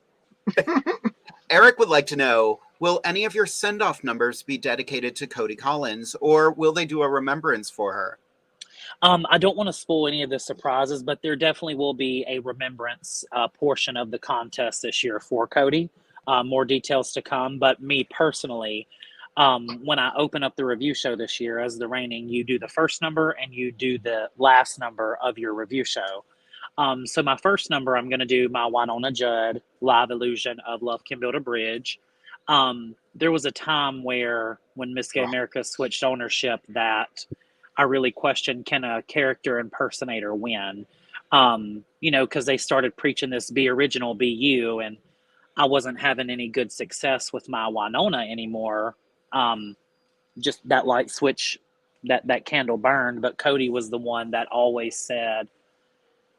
Eric would like to know, will any of your send-off numbers be dedicated to Cody Collins, or will they do a remembrance for her? I don't want to spoil any of the surprises, but there definitely will be a remembrance portion of the contest this year for Cody. More details to come. But me personally, when I open up the review show this year as the reigning, you do the first number and you do the last number of your review show. So my first number, I'm going to do my Winona Judd live illusion of Love Can Build a Bridge. There was a time when Miss Gay America switched ownership that I really questioned, can a character impersonator win? Because they started preaching this be original, be you, and I wasn't having any good success with my Winona anymore. Just that light switch, that candle burned. But Cody was the one that always said,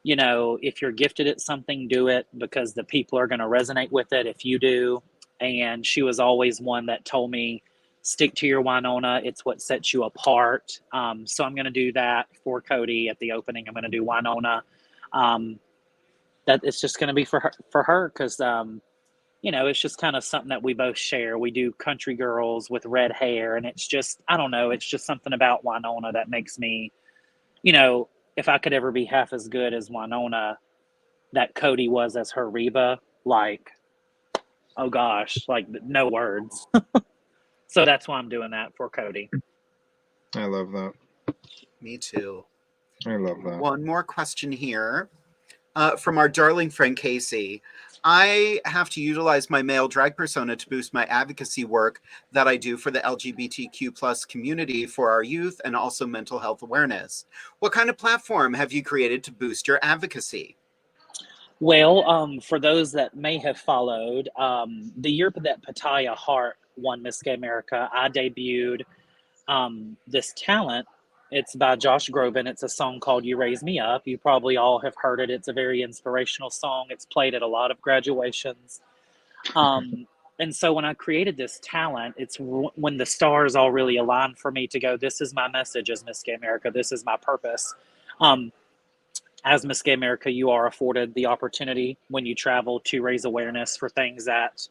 if you're gifted at something, do it, because the people are going to resonate with it if you do. And she was always one that told me, stick to your Winona. It's what sets you apart. So I'm going to do that for Cody at the opening. I'm going to do Winona. That it's just going to be for her because, it's just kind of something that we both share. We do country girls with red hair, and it's just, I don't know, it's just something about Winona that makes me, if I could ever be half as good as Winona that Cody was as her Reba, like, oh gosh, like no words. So that's why I'm doing that for Cody. I love that. Me too. I love that. One more question here from our darling friend Casey. I have to utilize my male drag persona to boost my advocacy work that I do for the LGBTQ plus community for our youth and also mental health awareness. What kind of platform have you created to boost your advocacy? Well, for those that may have followed, the year that Pataya Hart won Miss Gay America, I debuted this talent. It's by Josh Groban. It's a song called You Raise Me Up. You probably all have heard it. It's a very inspirational song. It's played at a lot of graduations. And so when I created this talent, it's when the stars all really aligned for me to go, this is my message as Miss Gay America. This is my purpose. As Miss Gay America, you are afforded the opportunity when you travel to raise awareness for things that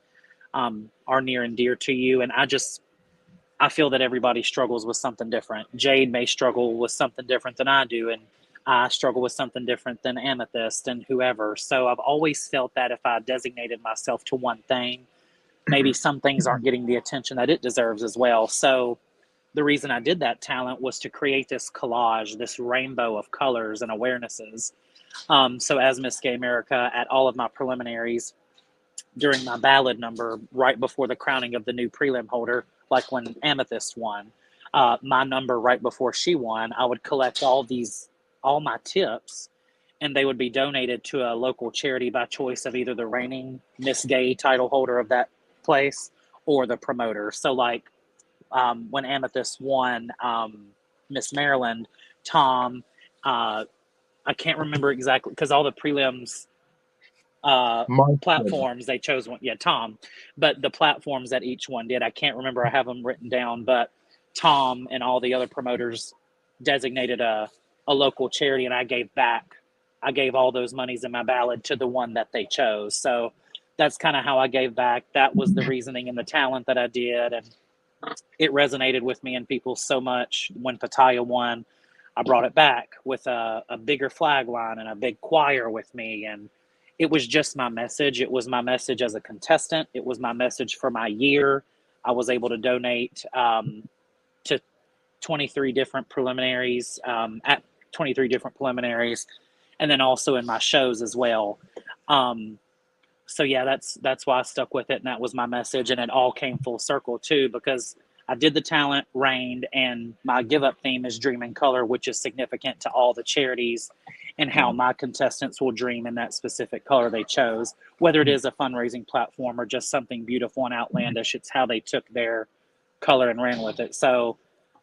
are near and dear to you. And I feel that everybody struggles with something different. Jade may struggle with something different than I do, and I struggle with something different than Amethyst and whoever. So I've always felt that if I designated myself to one thing, maybe some things aren't getting the attention that it deserves as well. So the reason I did that talent was to create this collage, this rainbow of colors and awarenesses. So as Miss Gay America, at all of my preliminaries, during my ballad number, right before the crowning of the new prelim holder, like when Amethyst won, my number right before she won, I would collect all my tips, and they would be donated to a local charity by choice of either the reigning Miss Gay title holder of that place or the promoter. So like when Amethyst won Miss Maryland, Tom, I can't remember exactly because all the prelims platforms they chose one. Yeah, Tom. But the platforms that each one did, I can't remember. I have them written down, but Tom and all the other promoters designated a local charity, and I gave back. I gave all those monies in my ballad to the one that they chose. So that's kind of how I gave back. That was the reasoning and the talent that I did, and it resonated with me and people so much. When Pataya won, I brought it back with a bigger flag line and a big choir with me, and it was just my message. It was my message as a contestant. It was my message for my year. I was able to donate to 23 different preliminaries, at 23 different preliminaries, and then also in my shows as well. So yeah, that's why I stuck with it, and that was my message, and it all came full circle too, because I did the talent, reigned, and my give up theme is Dream in Color, which is significant to all the charities and how my contestants will dream in that specific color they chose, whether it is a fundraising platform or just something beautiful and outlandish. It's how they took their color and ran with it. So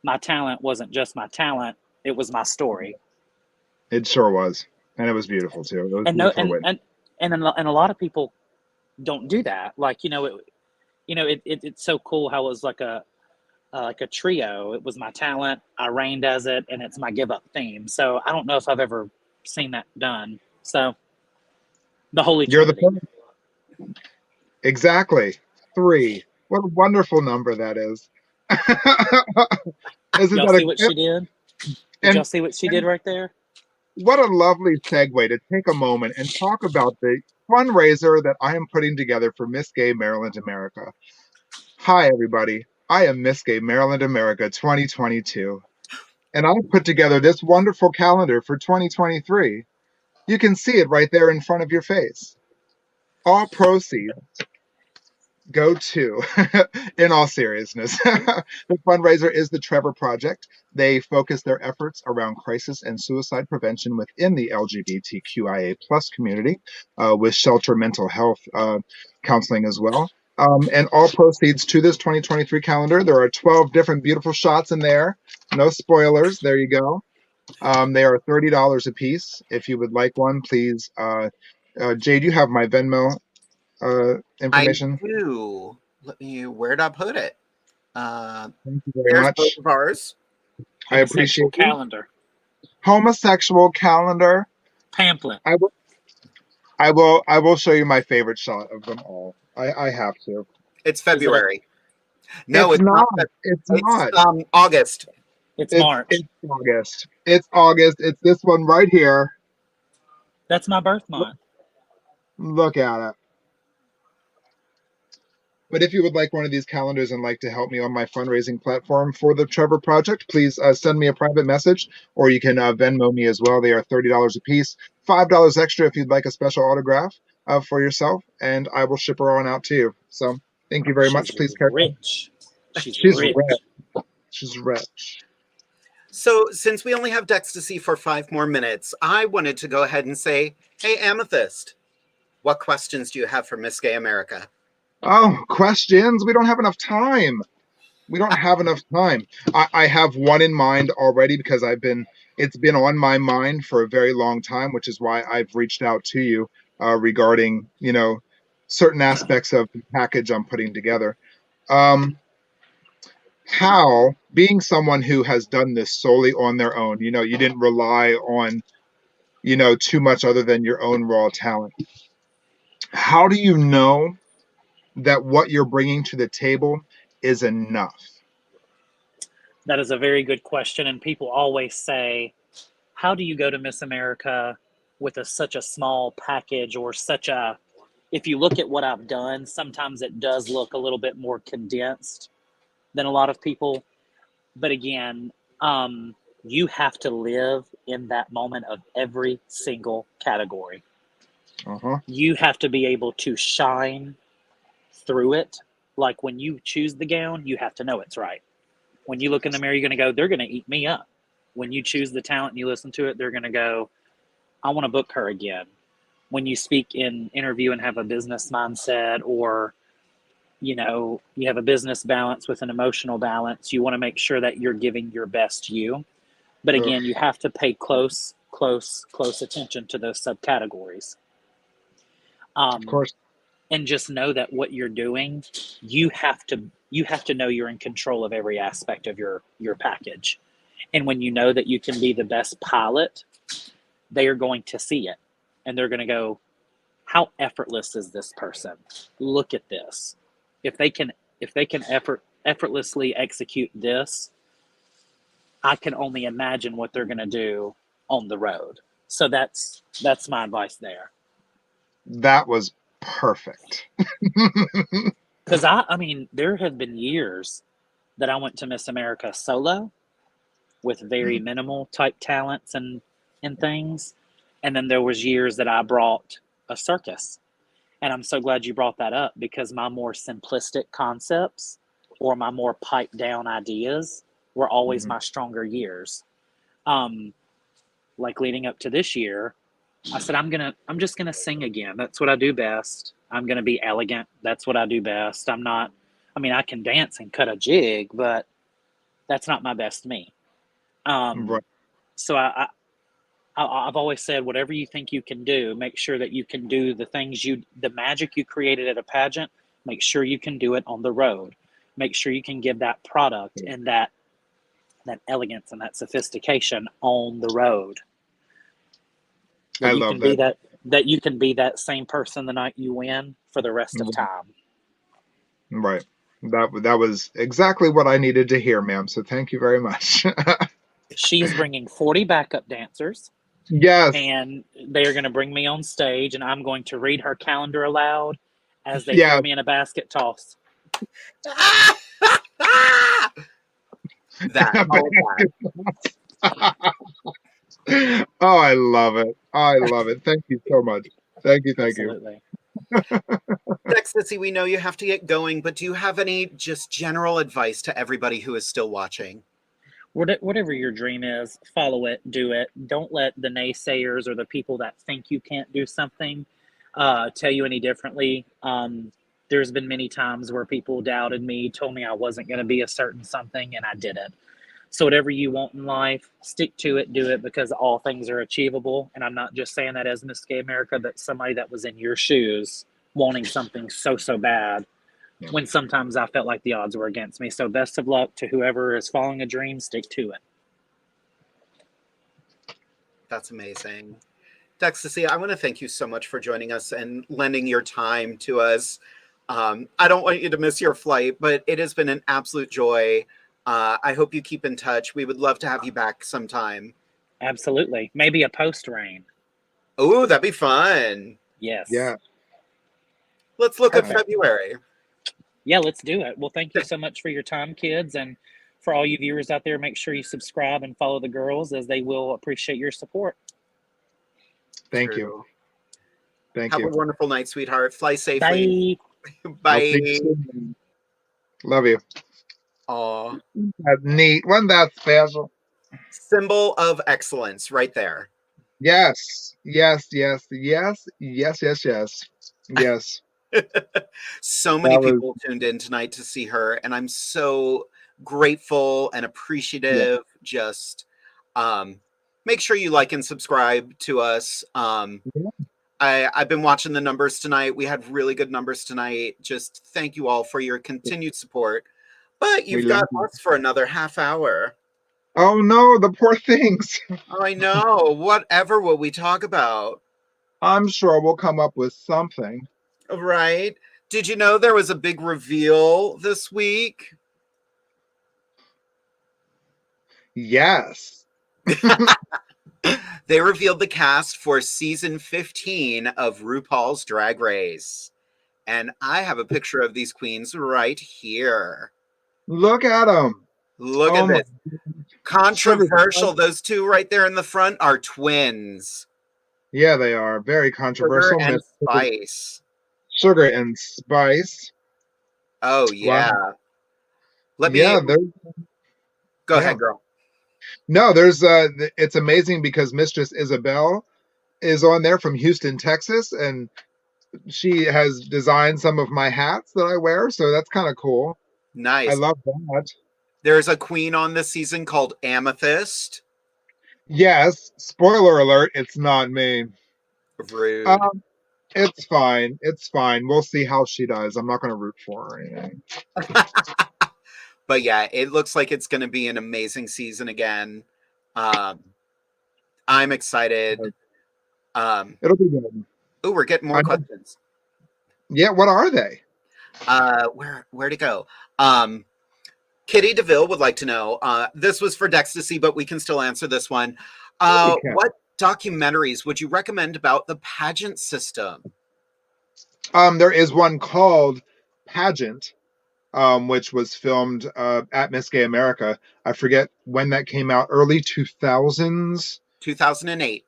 my talent wasn't just my talent, it was my story. It sure was. And it was beautiful too. It was And beautiful. and a lot of people don't do that. Like, it's so cool how it was like a trio. It was my talent, I reigned as it, and it's my give up theme. So I don't know if I've ever seen that done. So the Holy Trinity. You're the first. Exactly. 3. What a wonderful number that is. Y'all see what she did? Did y'all see what she did right there? What a lovely segue to take a moment and talk about the fundraiser that I am putting together for Miss Gay Maryland America. Hi, everybody. I am Miss Gay Maryland America 2022, and I put together this wonderful calendar for 2023. You can see it right there in front of your face. All proceeds go to, in all seriousness, the fundraiser is the Trevor Project. They focus their efforts around crisis and suicide prevention within the LGBTQIA plus community, with shelter mental health counseling as well. And all proceeds to this 2023 calendar. There are 12 different beautiful shots in there. No spoilers. There you go. They are $30 a piece. If you would like one, please. Jade, you have my Venmo information. I do. Where'd I put it? Thank you very much. Both of ours. I appreciate calendar. Homosexual calendar Pamphlet. I will show you my favorite shot of them all. I have to. It's February. No, it's not. It's not. August. It's March. It's August. It's August. It's this one right here. That's my birth month. Look at it. But if you would like one of these calendars and like to help me on my fundraising platform for the Trevor Project, please send me a private message, or you can Venmo me as well. They are $30 a piece, $5 extra if you'd like a special autograph. for yourself, and I will ship her on out to you. So thank you very much. She's Please carry on. rich. She's She's rich. rich. She's rich. So, since we only have Dextacy for 5 more minutes, I wanted to go ahead and say, hey, Amethyst, what questions do you have for Miss Gay America? Oh, questions? We don't have enough time. We don't have enough time. I have one in mind already because it's been on my mind for a very long time, which is why I've reached out to you regarding, certain aspects of the package I'm putting together. How, being someone who has done this solely on their own, you didn't rely on, too much other than your own raw talent. How do you know that what you're bringing to the table is enough? That is a very good question. And people always say, how do you go to Miss America with such a small package or if you look at what I've done, sometimes it does look a little bit more condensed than a lot of people. But again, you have to live in that moment of every single category. Uh-huh. You have to be able to shine through it. Like when you choose the gown, you have to know it's right. When you look in the mirror, you're going to go, they're going to eat me up. When you choose the talent and you listen to it, they're going to go, I want to book her again. When you speak in interview and have a business mindset, or you have a business balance with an emotional balance, you want to make sure that you're giving your best you. But again, you have to pay close attention to those subcategories. Of course. And just know that what you're doing, you have to know you're in control of every aspect of your package. And when you know that you can be the best pilot, they are going to see it. And they're going to go, how effortless is this person? Look at this. If they can effortlessly execute this, I can only imagine what they're going to do on the road. So that's my advice there. That was perfect. Because I mean, there have been years that I went to Miss America solo with very minimal type talents and things. And then there was years that I brought a circus. And I'm so glad you brought that up, because my more simplistic concepts or my more piped down ideas were always my stronger years. Like leading up to this year, I said, I'm just gonna sing again. That's what I do best. I'm gonna be elegant. That's what I do best. I can dance and cut a jig, but that's not my best me. Right. So I've always said, whatever you think you can do, make sure that you can do the magic you created at a pageant, make sure you can do it on the road. Make sure you can give that product and that elegance and that sophistication on the road. I love that. That you can be that same person the night you win for the rest of time. Right. That was exactly what I needed to hear, ma'am. So thank you very much. She is bringing 40 backup dancers. Yes. And they are going to bring me on stage, and I'm going to read her calendar aloud as they Yes. throw me in a basket toss. Oh, I love it. I love it. Thank you so much. Thank you. Absolutely. Dextacy, we know you have to get going, but do you have any just general advice to everybody who is still watching? Whatever your dream is, follow it, do it. Don't let the naysayers or the people that think you can't do something tell you any differently. There's been many times where people doubted me, told me I wasn't going to be a certain something, and I did it. So whatever you want in life, stick to it, do it, because all things are achievable. And I'm not just saying that as Miss Gay America, but somebody that was in your shoes wanting something so bad, when sometimes I felt like the odds were against me. So best of luck to whoever is following a dream. Stick to it. That's amazing. Dextacy, I want to thank you so much for joining us and lending your time to us. I don't want you to miss your flight, but it has been an absolute joy. I hope you keep in touch. We would love to have you back sometime. Absolutely. Maybe a post-rain. Oh, that'd be fun. Yes. Yeah. Let's look at February. Yeah, let's do it. Well, thank you so much for your time, kids. And for all you viewers out there, make sure you subscribe and follow the girls, as they will appreciate your support. Thank you. Thank Have a you. wonderful night, sweetheart. Fly safely. Bye. I'll Bye. see you soon. Love you. Aw. That's neat. Wasn't that special? Symbol of excellence right there. Yes. Yes. Yes. Yes. Yes. Yes. Yes. Yes. So many That was, people tuned in tonight to see her, and I'm so grateful and yeah. appreciative. Just make sure you like and subscribe to us. Yeah. I've been watching the numbers tonight. We had really good numbers tonight. Just thank you all for your continued support. But We you've love got you. us for another half hour. Oh no, the poor things. I know. Whatever will we talk about? I'm sure we'll come up with something. Right? Did you know there was a big reveal this week? Yes. They revealed the cast for season 15 of RuPaul's Drag Race. And I have a picture of these queens right here. Look at them. Look Oh at my this. sugar. Controversial. Those two right there in the front are twins. Yeah, they are very Sugar controversial. and Miss Spice. Sugar and Spice. Oh, yeah. Wow. Let Yeah, me there's go yeah. ahead, girl. No, there's it's amazing because Mistress Isabel is on there from Houston, Texas, and she has designed some of my hats that I wear, so that's kind of cool. I Nice. love that. There's a queen on this season called Amethyst. Yes, spoiler alert, it's not me. Rude. It's fine. It's fine. We'll see how she does. I'm not going to root for her or anything. But yeah, it looks like it's going to be an amazing season again. I'm excited. It'll be good. Oh, we're getting more questions. Yeah, what are they? Where to go? Kitty DeVille would like to know. This was for DEXTACI, but we can still answer this one. What documentaries would you recommend about the pageant system? There is one called Pageant, which was filmed at Miss Gay America. I forget when that came out. Early 2000s. 2008.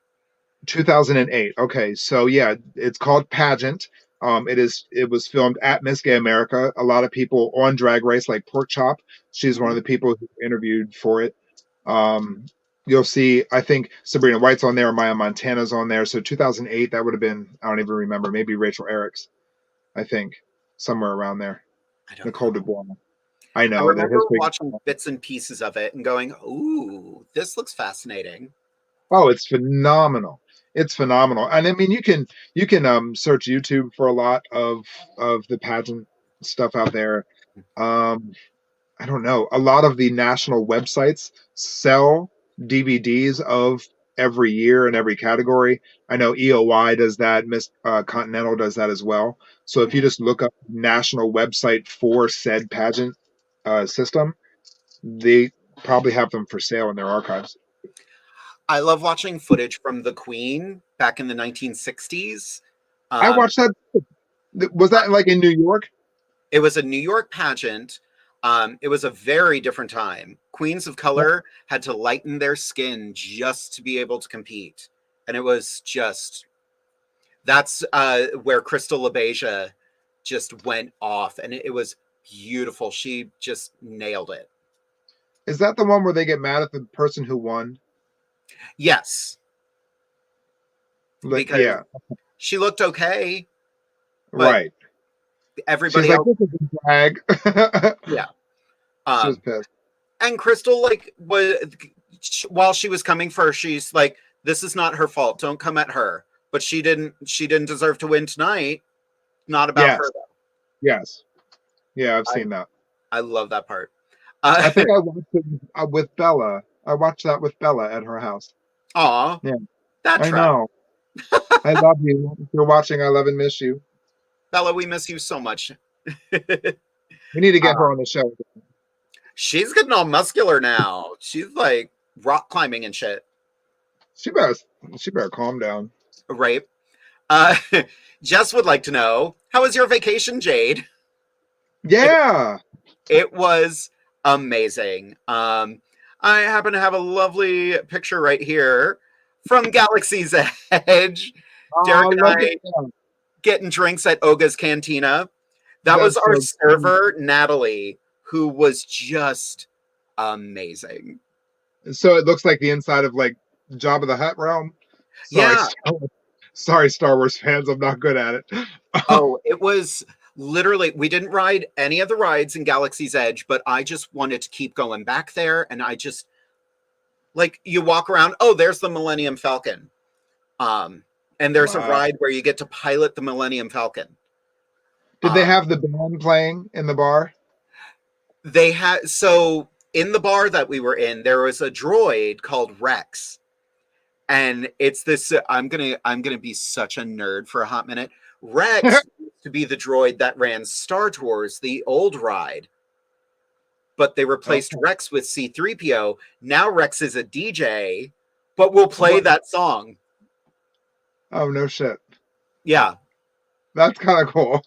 2008. Okay, so yeah, it's called Pageant. It was filmed at Miss Gay America. A lot of people on Drag Race, like Pork Chop, she's one of the people who interviewed for it. You'll see, I think Sabrina White's on there, Maya Montana's on there. So 2008, that would have been, I don't even remember, maybe Rachel Eriks, I think, somewhere around there. Nicole Dubois. I know. I remember watching bits and pieces of it and going, "Ooh, this looks fascinating." Oh, it's phenomenal. It's phenomenal. And I mean, you can search YouTube for a lot of the pageant stuff out there. I don't know. A lot of the national websites sell DVDs of every year in every category. I know EOY does that. Miss Continental does that as well. So if you just look up national website for said pageant system, they probably have them for sale in their archives. I love watching footage from the Queen back in the 1960s. I watched that. Was that like in New York? It was a New York pageant. It was a very different time. Queens of color had to lighten their skin just to be able to compete. And it was just, that's where Crystal LaBeija just went off. And it was beautiful. She just nailed it. Is that the one where they get mad at the person who won? Yes. Like, because yeah. she looked okay. Right. Everybody She's else. Like, this is a drag. Yeah. She was pissed. And Crystal, like, while she was coming for her, she's like, this is not her fault. Don't come at her. But she didn't deserve to win tonight. Not about her, though. Yes. Yeah, I've seen that. I love that part. I think I watched it with Bella. I watched that with Bella at her house. Aw. Yeah. That's I know. I love you. If you're watching, I love and miss you. Bella, we miss you so much. We need to get her on the show. She's getting all muscular now. She's like rock climbing and shit. She better calm down. Right. Jess would like to know, how was your vacation, Jade? Yeah. It was amazing. I happen to have a lovely picture right here from Galaxy's Edge. Derek Oh, and look at I that. getting drinks at Oga's Cantina. That was That's our so server, Natalie, who was just amazing. So it looks like the inside of like Jabba the Hutt realm. Sorry, Yeah. sorry, Star Wars fans. I'm not good at it. Oh, it was literally, we didn't ride any of the rides in Galaxy's Edge, but I just wanted to keep going back there. And I just, like, you walk around, oh, there's the Millennium Falcon. And there's a Wow. ride where you get to pilot the Millennium Falcon. Did they have the band playing in the bar? They had, so in the bar that we were in, there was a droid called Rex. And it's this, I'm gonna be such a nerd for a hot minute. Rex used to be the droid that ran Star Tours, the old ride. But they replaced Rex with C-3PO. Now Rex is a DJ, but we'll play that song. Oh, no shit. Yeah. That's kind of cool.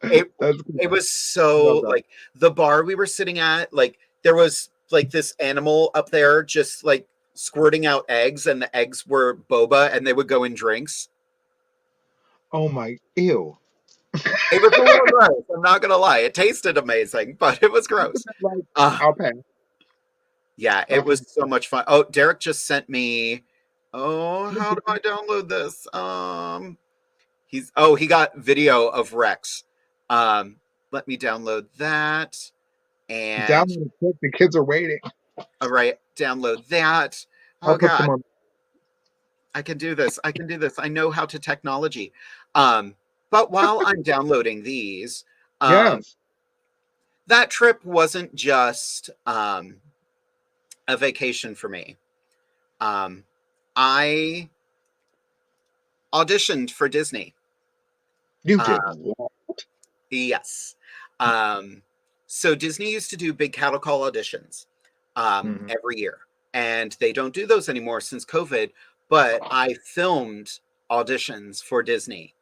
It was so, like, the bar we were sitting at, like, there was, like, this animal up there just, like, squirting out eggs, and the eggs were boba, and they would go in drinks. Oh, my, ew. It was a little gross, I'm not going to lie. It tasted amazing, but it was gross. I'll pay. Yeah, it was so much fun. Oh, Derek just sent me, how do I download this? He got video of Rex. Let me download that. And download quick. The kids are waiting. All right, download that. Oh God, I can do this. I can do this. I know how to technology. But while I'm downloading these, yes, that trip wasn't just a vacation for me. I auditioned for Disney. You did. Yes. So Disney used to do big cattle call auditions every year, and they don't do those anymore since COVID. But I filmed auditions for Disney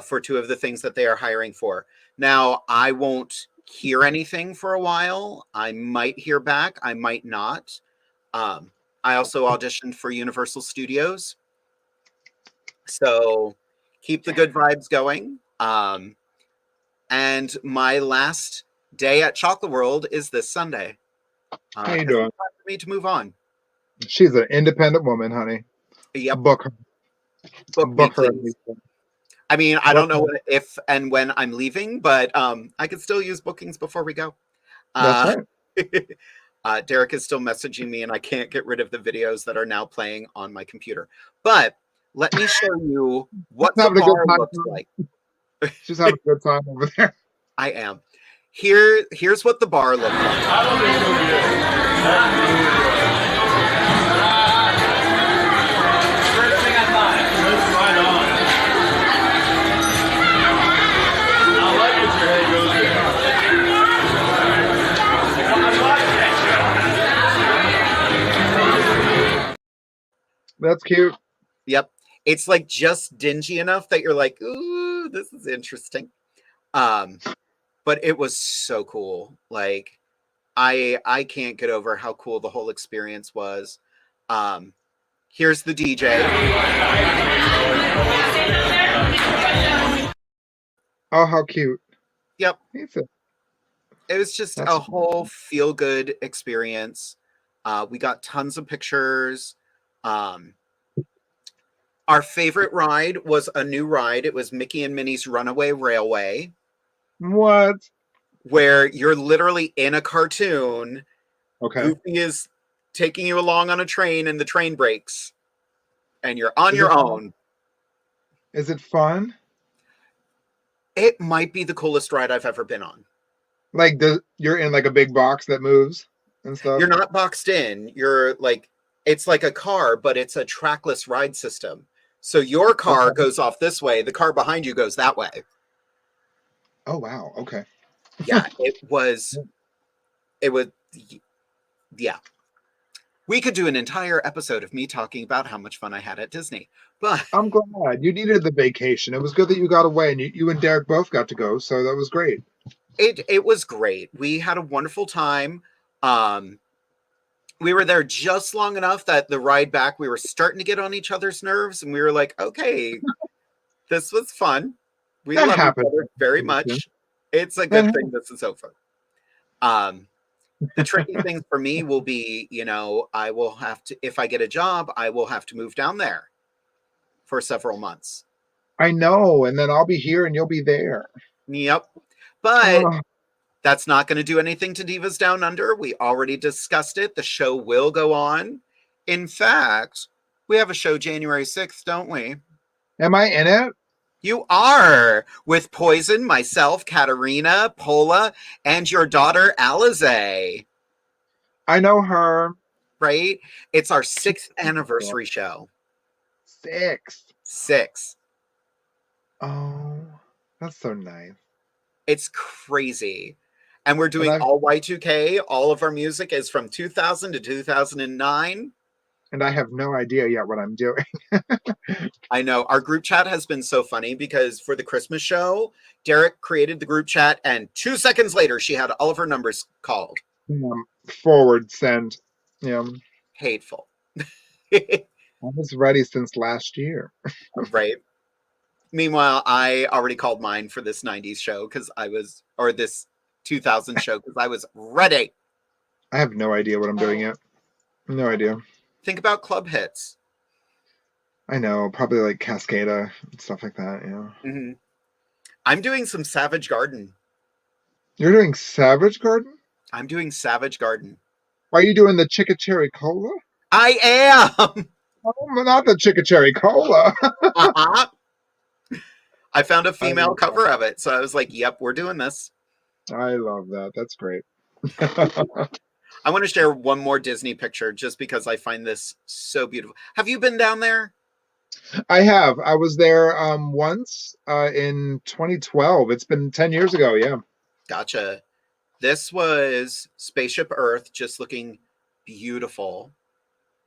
for two of the things that they are hiring for. Now, I won't hear anything for a while. I might hear back. I might not. I also auditioned for Universal Studios. So keep the good vibes going. And my last day at Chocolate World is this Sunday. How you doing? It's time for me to move on. She's an independent woman, honey. Yep. Book her. Book her. I mean, I don't know if and when I'm leaving, but I could still use bookings before we go. That's right. Derek is still messaging me, and I can't get rid of the videos that are now playing on my computer. But let me show you what the bar looks like. She's having a good time over there. I am. Here's what the bar looks like. That's cute. Yep. It's like just dingy enough that you're like, ooh, this is interesting. But it was so cool. Like, I can't get over how cool the whole experience was. Here's the DJ. Oh, how cute. Yep. It was just a whole feel-good experience. We got tons of pictures. Our favorite ride was a new ride. It was Mickey and Minnie's Runaway Railway. What? Where you're literally in a cartoon. Okay. Goofy is taking you along on a train and the train breaks. And you're on your own. Is it fun? It might be the coolest ride I've ever been on. Like you're in like a big box that moves and stuff? You're not boxed in. You're like, it's like a car, but it's a trackless ride system. So your car goes off this way. The car behind you goes that way. Oh, wow. Okay. Yeah, it was, yeah. We could do an entire episode of me talking about how much fun I had at Disney, but I'm glad you needed the vacation. It was good that you got away, and you and Derek both got to go. So that was great. It was great. We had a wonderful time. we were there just long enough that the ride back, we were starting to get on each other's nerves, and we were like, okay, this was fun. We That love each happened. other very much. It's a That good thing this is over. The tricky thing for me will be, I will have to, if I get a job, I will have to move down there for several months. I know, and then I'll be here and you'll be there. Yep. But Oh, that's not going to do anything to Divas Down Under. We already discussed it. The show will go on. In fact, we have a show January 6th, don't we? am I in it? You are, with Poison, myself, Katarina, Pola, and your daughter, Alize. I know her. Right? It's our 6th anniversary show. 6. 6. Oh, that's so nice. It's crazy. And we're doing And all Y2K. All of our music is from 2000 to 2009. And I have no idea yet what I'm doing. I know. Our group chat has been so funny because for the Christmas show, Derek created the group chat, and 2 seconds later, she had all of her numbers called. Forward send. Yeah. Hateful. I was ready since last year. Right. Meanwhile, I already called mine for this 90s show or this 2000 show because I was ready. I have no idea what I'm doing yet. No idea. Think about club hits. I know, probably like Cascada and stuff like that, yeah. Mm-hmm. I'm doing some Savage Garden. You're doing Savage Garden? I'm doing Savage Garden. Are you doing the Chicka Cherry Cola? I am! Oh, not the Chicka Cherry Cola. Uh-huh. I found a female cover of it, so I was like, yep, we're doing this. I love that. That's great. I want to share one more Disney picture just because I find this so beautiful. Have you been down there? I have. I was there once in 2012. It's been 10 years ago, yeah. Gotcha. This was Spaceship Earth, just looking beautiful.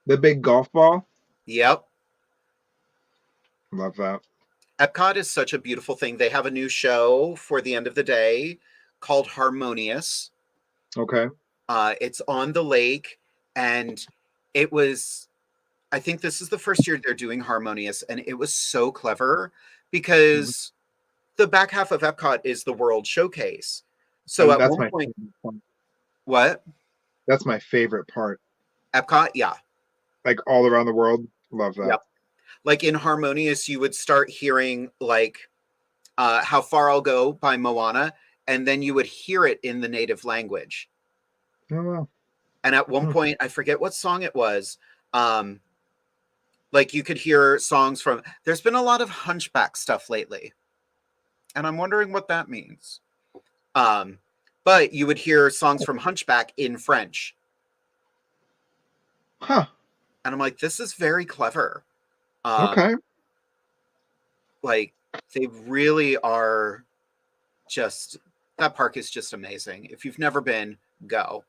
The big golf ball? Yep. Love that. Epcot is such a beautiful thing. They have a new show for the end of the day called Harmonious. Okay. It's on the lake, and it was, I think this is the first year they're doing Harmonious, and it was so clever because the back half of Epcot is the World Showcase. So at one point, what? That's my favorite part. Epcot, yeah. Like all around the world. Love that. Yep. Like in Harmonious, you would start hearing like How Far I'll Go by Moana, and then you would hear it in the native language. Oh, wow. And at one point, I forget what song it was. Like you could hear songs from, there's been a lot of Hunchback stuff lately. And I'm wondering what that means. But you would hear songs from Hunchback in French. Huh. And I'm like, this is very clever. Okay. Like they really are just, that park is just amazing. If you've never been, go.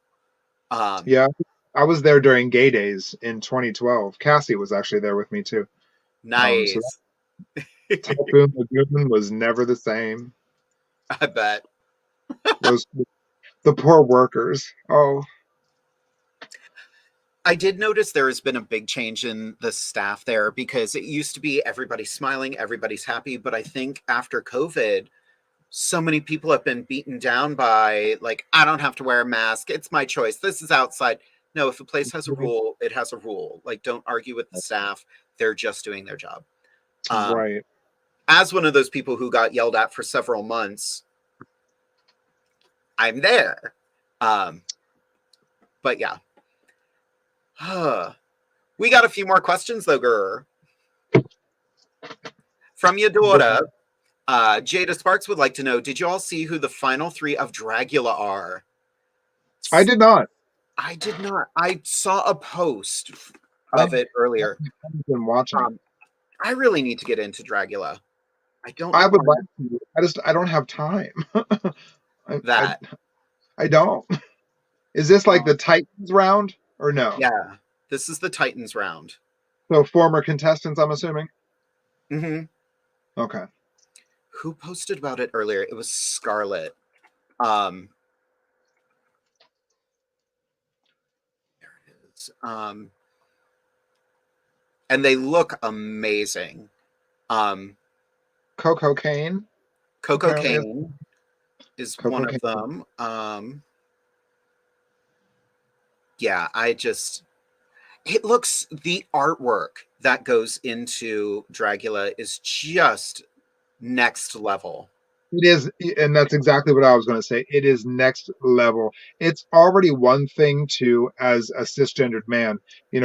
Yeah, I was there during Gay Days in 2012. Cassie was actually there with me too. Nice. Typhoon Lagoon was never the same. I bet. The poor workers. Oh. I did notice there has been a big change in the staff there because it used to be everybody's smiling, everybody's happy. But I think after COVID, so many people have been beaten down by like, I don't have to wear a mask. It's my choice. This is outside. No, if a place has a rule, it has a rule. Like, don't argue with the staff. They're just doing their job. Right. As one of those people who got yelled at for several months, I'm there. But yeah. We got a few more questions though, Gurr. From Eudora, Jada Sparks would like to know, did you all see who the final 3 of Dragula are? I did not. I did not. I saw a post of it earlier. I've been watching. I really need to get into Dragula. I would like to. I don't have time. I don't. Is this like the Titans round or no? Yeah, this is the Titans round. So former contestants, I'm assuming? Mm-hmm. Okay. Who posted about it earlier? It was Scarlett. There it And they look amazing. Coco Kane. Coco Apparently it's Kane is Coco one of Kane. them. Yeah, the artwork that goes into Dragula is just next level. It is, and that's exactly what I was going to say. It is next level. It's already one thing to, as a cisgendered man,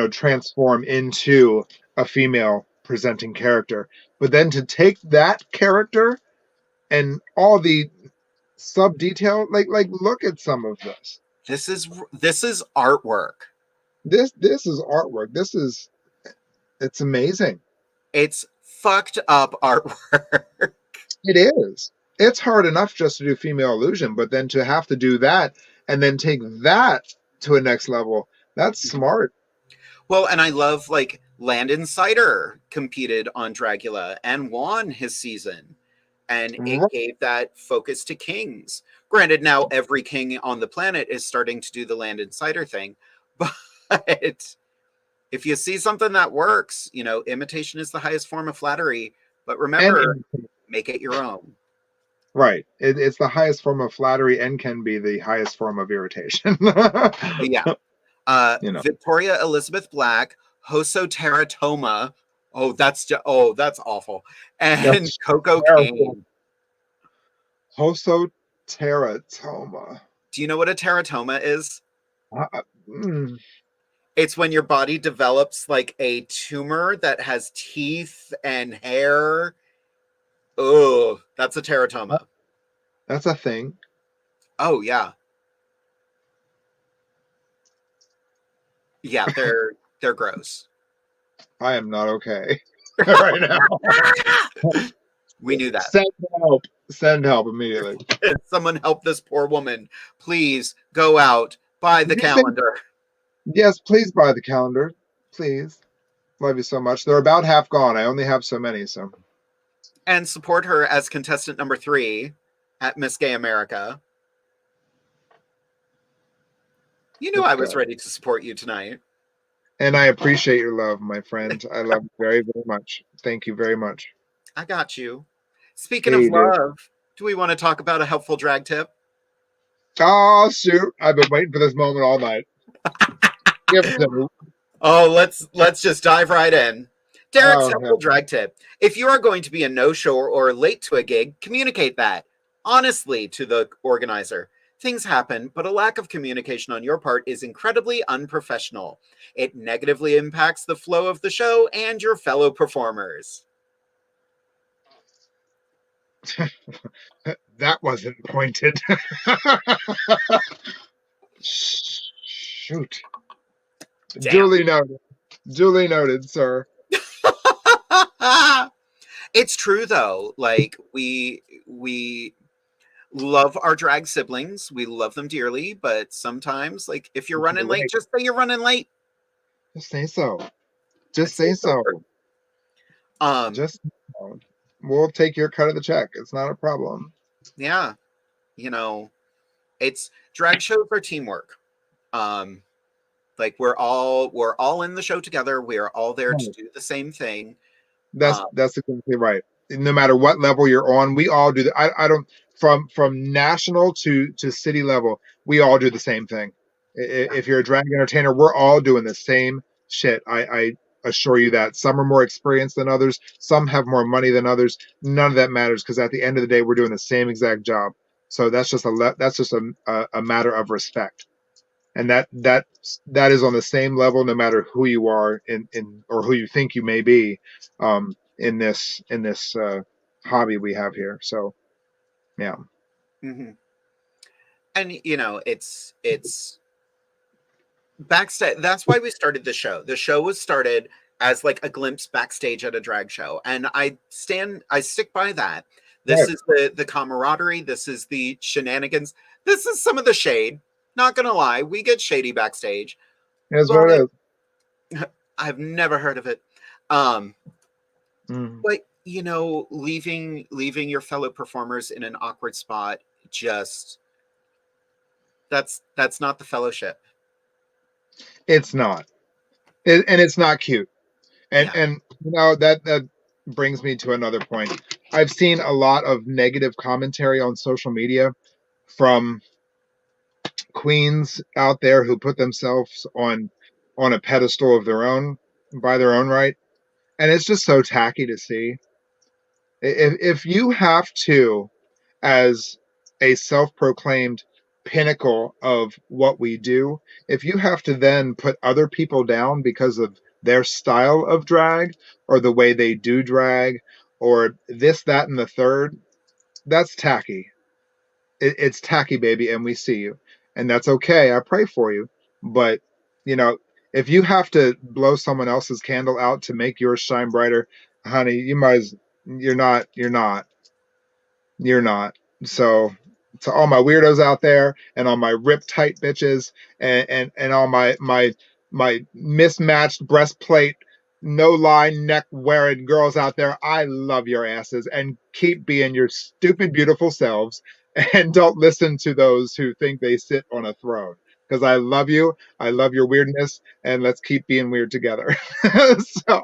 transform into a female presenting character. But then to take that character and all the sub detail, like look at some of this. This is artwork. This is artwork. It's amazing. It's fucked up artwork. It is. It's hard enough just to do female illusion, but then to have to do that and then take that to a next level, that's smart. Well, and I love, like, Landon Cider competed on Dragula and won his season. And it gave that focus to kings. Granted, now every king on the planet is starting to do the Landon Cider thing. But if you see something that works, imitation is the highest form of flattery. But remember, make it your own. Right. It's the highest form of flattery and can be the highest form of irritation. Yeah. Victoria Elizabeth Black, Hoso Teratoma. That's awful. And Coco Kane. Hoso Teratoma. Do you know what a teratoma is? It's when your body develops like a tumor that has teeth and hair. Oh, that's a teratoma. That's a thing. Oh, yeah. Yeah, they're gross. I am not okay right now. We knew that. Send help immediately. Someone help this poor woman. Please go out, buy the calendar. Yes, please buy the calendar. Please. Love you so much. They're about half gone. I only have so many, so. And support her as contestant number 3 at Miss Gay America. You knew I was ready to support you tonight. And I appreciate your love, my friend. I love you very, very much. Thank you very much. I got you. Speaking of love, do we want to talk about a helpful drag tip? Oh, shoot. I've been waiting for this moment all night. Let's just dive right in. Derek's helpful drag tip. If you are going to be a no-show or late to a gig, communicate that honestly to the organizer. Things happen, but a lack of communication on your part is incredibly unprofessional. It negatively impacts the flow of the show and your fellow performers. That wasn't pointed. Shoot. Damn. Duly noted, sir. It's true though. Like we love our drag siblings. We love them dearly, but sometimes, like, if you're running late, just say you're running late. Just say so. Just say so. We'll take your cut of the check. It's not a problem. Yeah. It's drag shows are teamwork. Like we're all in the show together. We are all there to do the same thing. That's exactly right. No matter what level you're on, we all do that. I don't from national to city level, we all do the same thing. If you're a drag entertainer, we're all doing the same shit. I assure you that. Some are more experienced than others. Some have more money than others. None of that matters because at the end of the day, we're doing the same exact job. So that's just a matter of respect, and that is on the same level no matter who you are in or who you think you may be in this hobby we have here. So yeah. Mm-hmm. And it's backstage. That's why we started the show. The show was started as like a glimpse backstage at a drag show, and I stick by that. This is the camaraderie. This is the shenanigans. This is some of the shade. Not gonna lie, we get shady backstage. That's what it is. I've never heard of it. But leaving your fellow performers in an awkward spot, just that's not the fellowship. It's not. And it's not cute. And that brings me to another point. I've seen a lot of negative commentary on social media from queens out there who put themselves on a pedestal of their own by their own right, and it's just so tacky to see. If you have to, as a self-proclaimed pinnacle of what we do, if you have to then put other people down because of their style of drag or the way they do drag or this, that, and the third, that's tacky. It's tacky, baby, and we see you, and that's okay. I pray for you, but you know, if you have to blow someone else's candle out to make yours shine brighter, honey, you might. You're not. You're not. You're not. So to all my weirdos out there and all my rip tight bitches and all my mismatched breastplate, no line neck wearing girls out there, I love your asses and keep being your stupid beautiful selves and don't listen to those who think they sit on a throne. Because I love you, I love your weirdness, and let's keep being weird together. So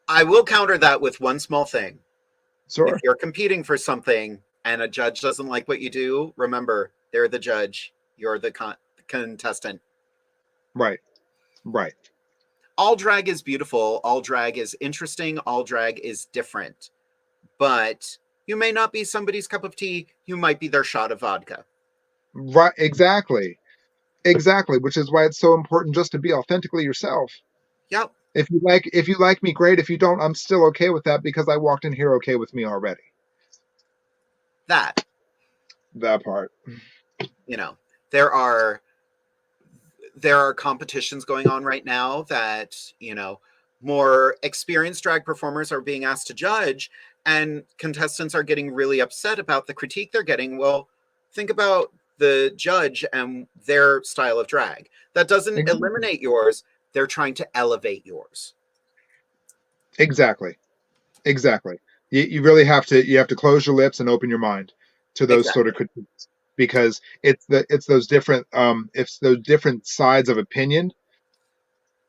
I will counter that with one small thing. sure. If you're competing for something and a judge doesn't like what you do, remember, they're the judge. You're the contestant. Right. Right. All drag is beautiful. All drag is interesting. All drag is different. But you may not be somebody's cup of tea. You might be their shot of vodka. Right. Exactly. Exactly. Which is why it's so important just to be authentically yourself. Yep. If you like me, great. If you don't, I'm still okay with that because I walked in here okay with me already. That part. There are competitions going on right now that, more experienced drag performers are being asked to judge, and contestants are getting really upset about the critique they're getting. Well, think about the judge and their style of drag. That doesn't eliminate yours. They're trying to elevate yours. Exactly. You really have to close your lips and open your mind to those sort of critiques, because it's those different sides of opinion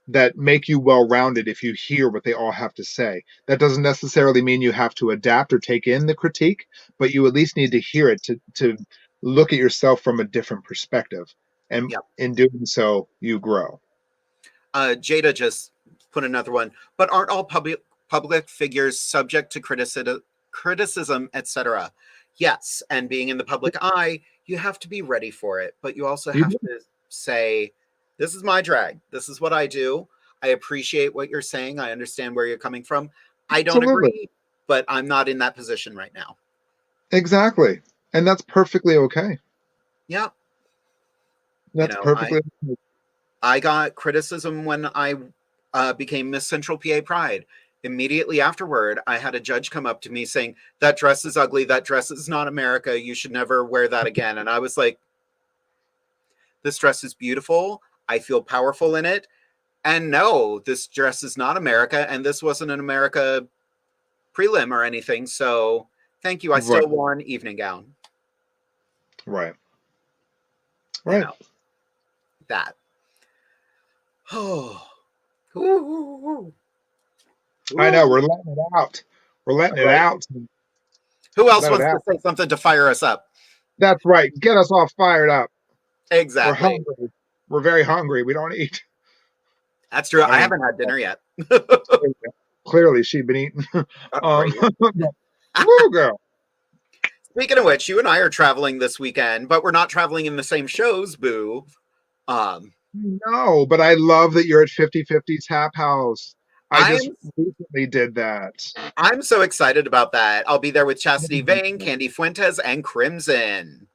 that make you well-rounded if you hear what they all have to say. That doesn't necessarily mean you have to adapt or take in the critique, but you at least need to hear it to look at yourself from a different perspective. And in doing so, you grow. Jada just put another one. But aren't all public figures subject to criticism, etc.? Yes, and being in the public eye, you have to be ready for it. But you also have to say, this is my drag. This is what I do. I appreciate what you're saying. I understand where you're coming from. I don't agree, but I'm not in that position right now. Exactly. And that's perfectly okay. Yeah. That's perfectly okay. I got criticism when I became Miss Central PA Pride. Immediately afterward, I had a judge come up to me saying, that dress is ugly. That dress is not America. You should never wear that again. And I was like, this dress is beautiful. I feel powerful in it. And no, this dress is not America. And this wasn't an America prelim or anything. So thank you. I still wore an evening gown. Right. That. Oh. Ooh. I know. We're letting it out. It out. Who else wants to say something to fire us up? That's right. Get us all fired up. Exactly. We're hungry. We're very hungry. We don't eat. That's true. I haven't had dinner yet. Clearly, she's been eating. Woo, girl. Speaking of which, you and I are traveling this weekend, but we're not traveling in the same shows, boo. No, but I love that you're at 50/50 Tap House. I just recently did that. I'm so excited about that. I'll be there with Chastity Vane, Candy Fuentes, and Crimson.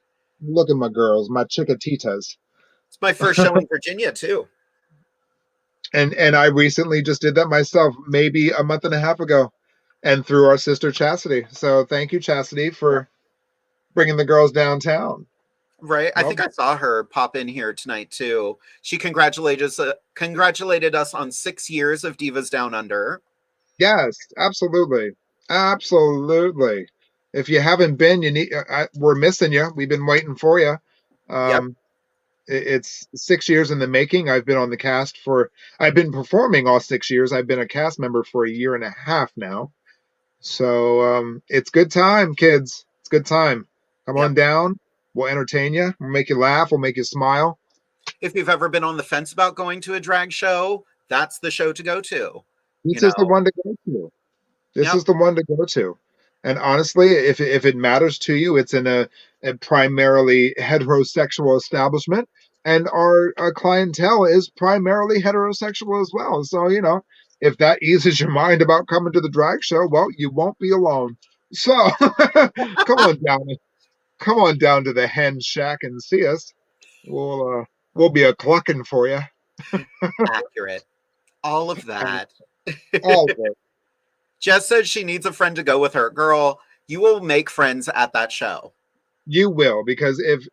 Look at my girls, my chiquititas. It's my first show in Virginia, too. And I recently just did that myself, maybe a month and a half ago, and through our sister Chastity. So thank you, Chastity, for bringing the girls downtown. Right. I think I saw her pop in here tonight, too. She congratulated us on 6 years of Divas Down Under. Yes, absolutely. Absolutely. If you haven't been, we're missing you. We've been waiting for you. It's 6 years in the making. I've been performing all 6 years. I've been a cast member for a year and a half now. So it's good time, kids. It's good time. Come on Yep. down. We'll entertain you. We'll make you laugh. We'll make you smile. If you've ever been on the fence about going to a drag show, that's the show to go to. This is the one to go to. This Yep. is the one to go to. And honestly, if it matters to you, it's in a primarily heterosexual establishment, and our clientele is primarily heterosexual as well. So if that eases your mind about coming to the drag show, well, you won't be alone. So come on down, come on down to the Hen Shack and see us. We'll be a clucking for you. Accurate. All of that. All of it. Jess said she needs a friend to go with her. Girl, you will make friends at that show. You will, because if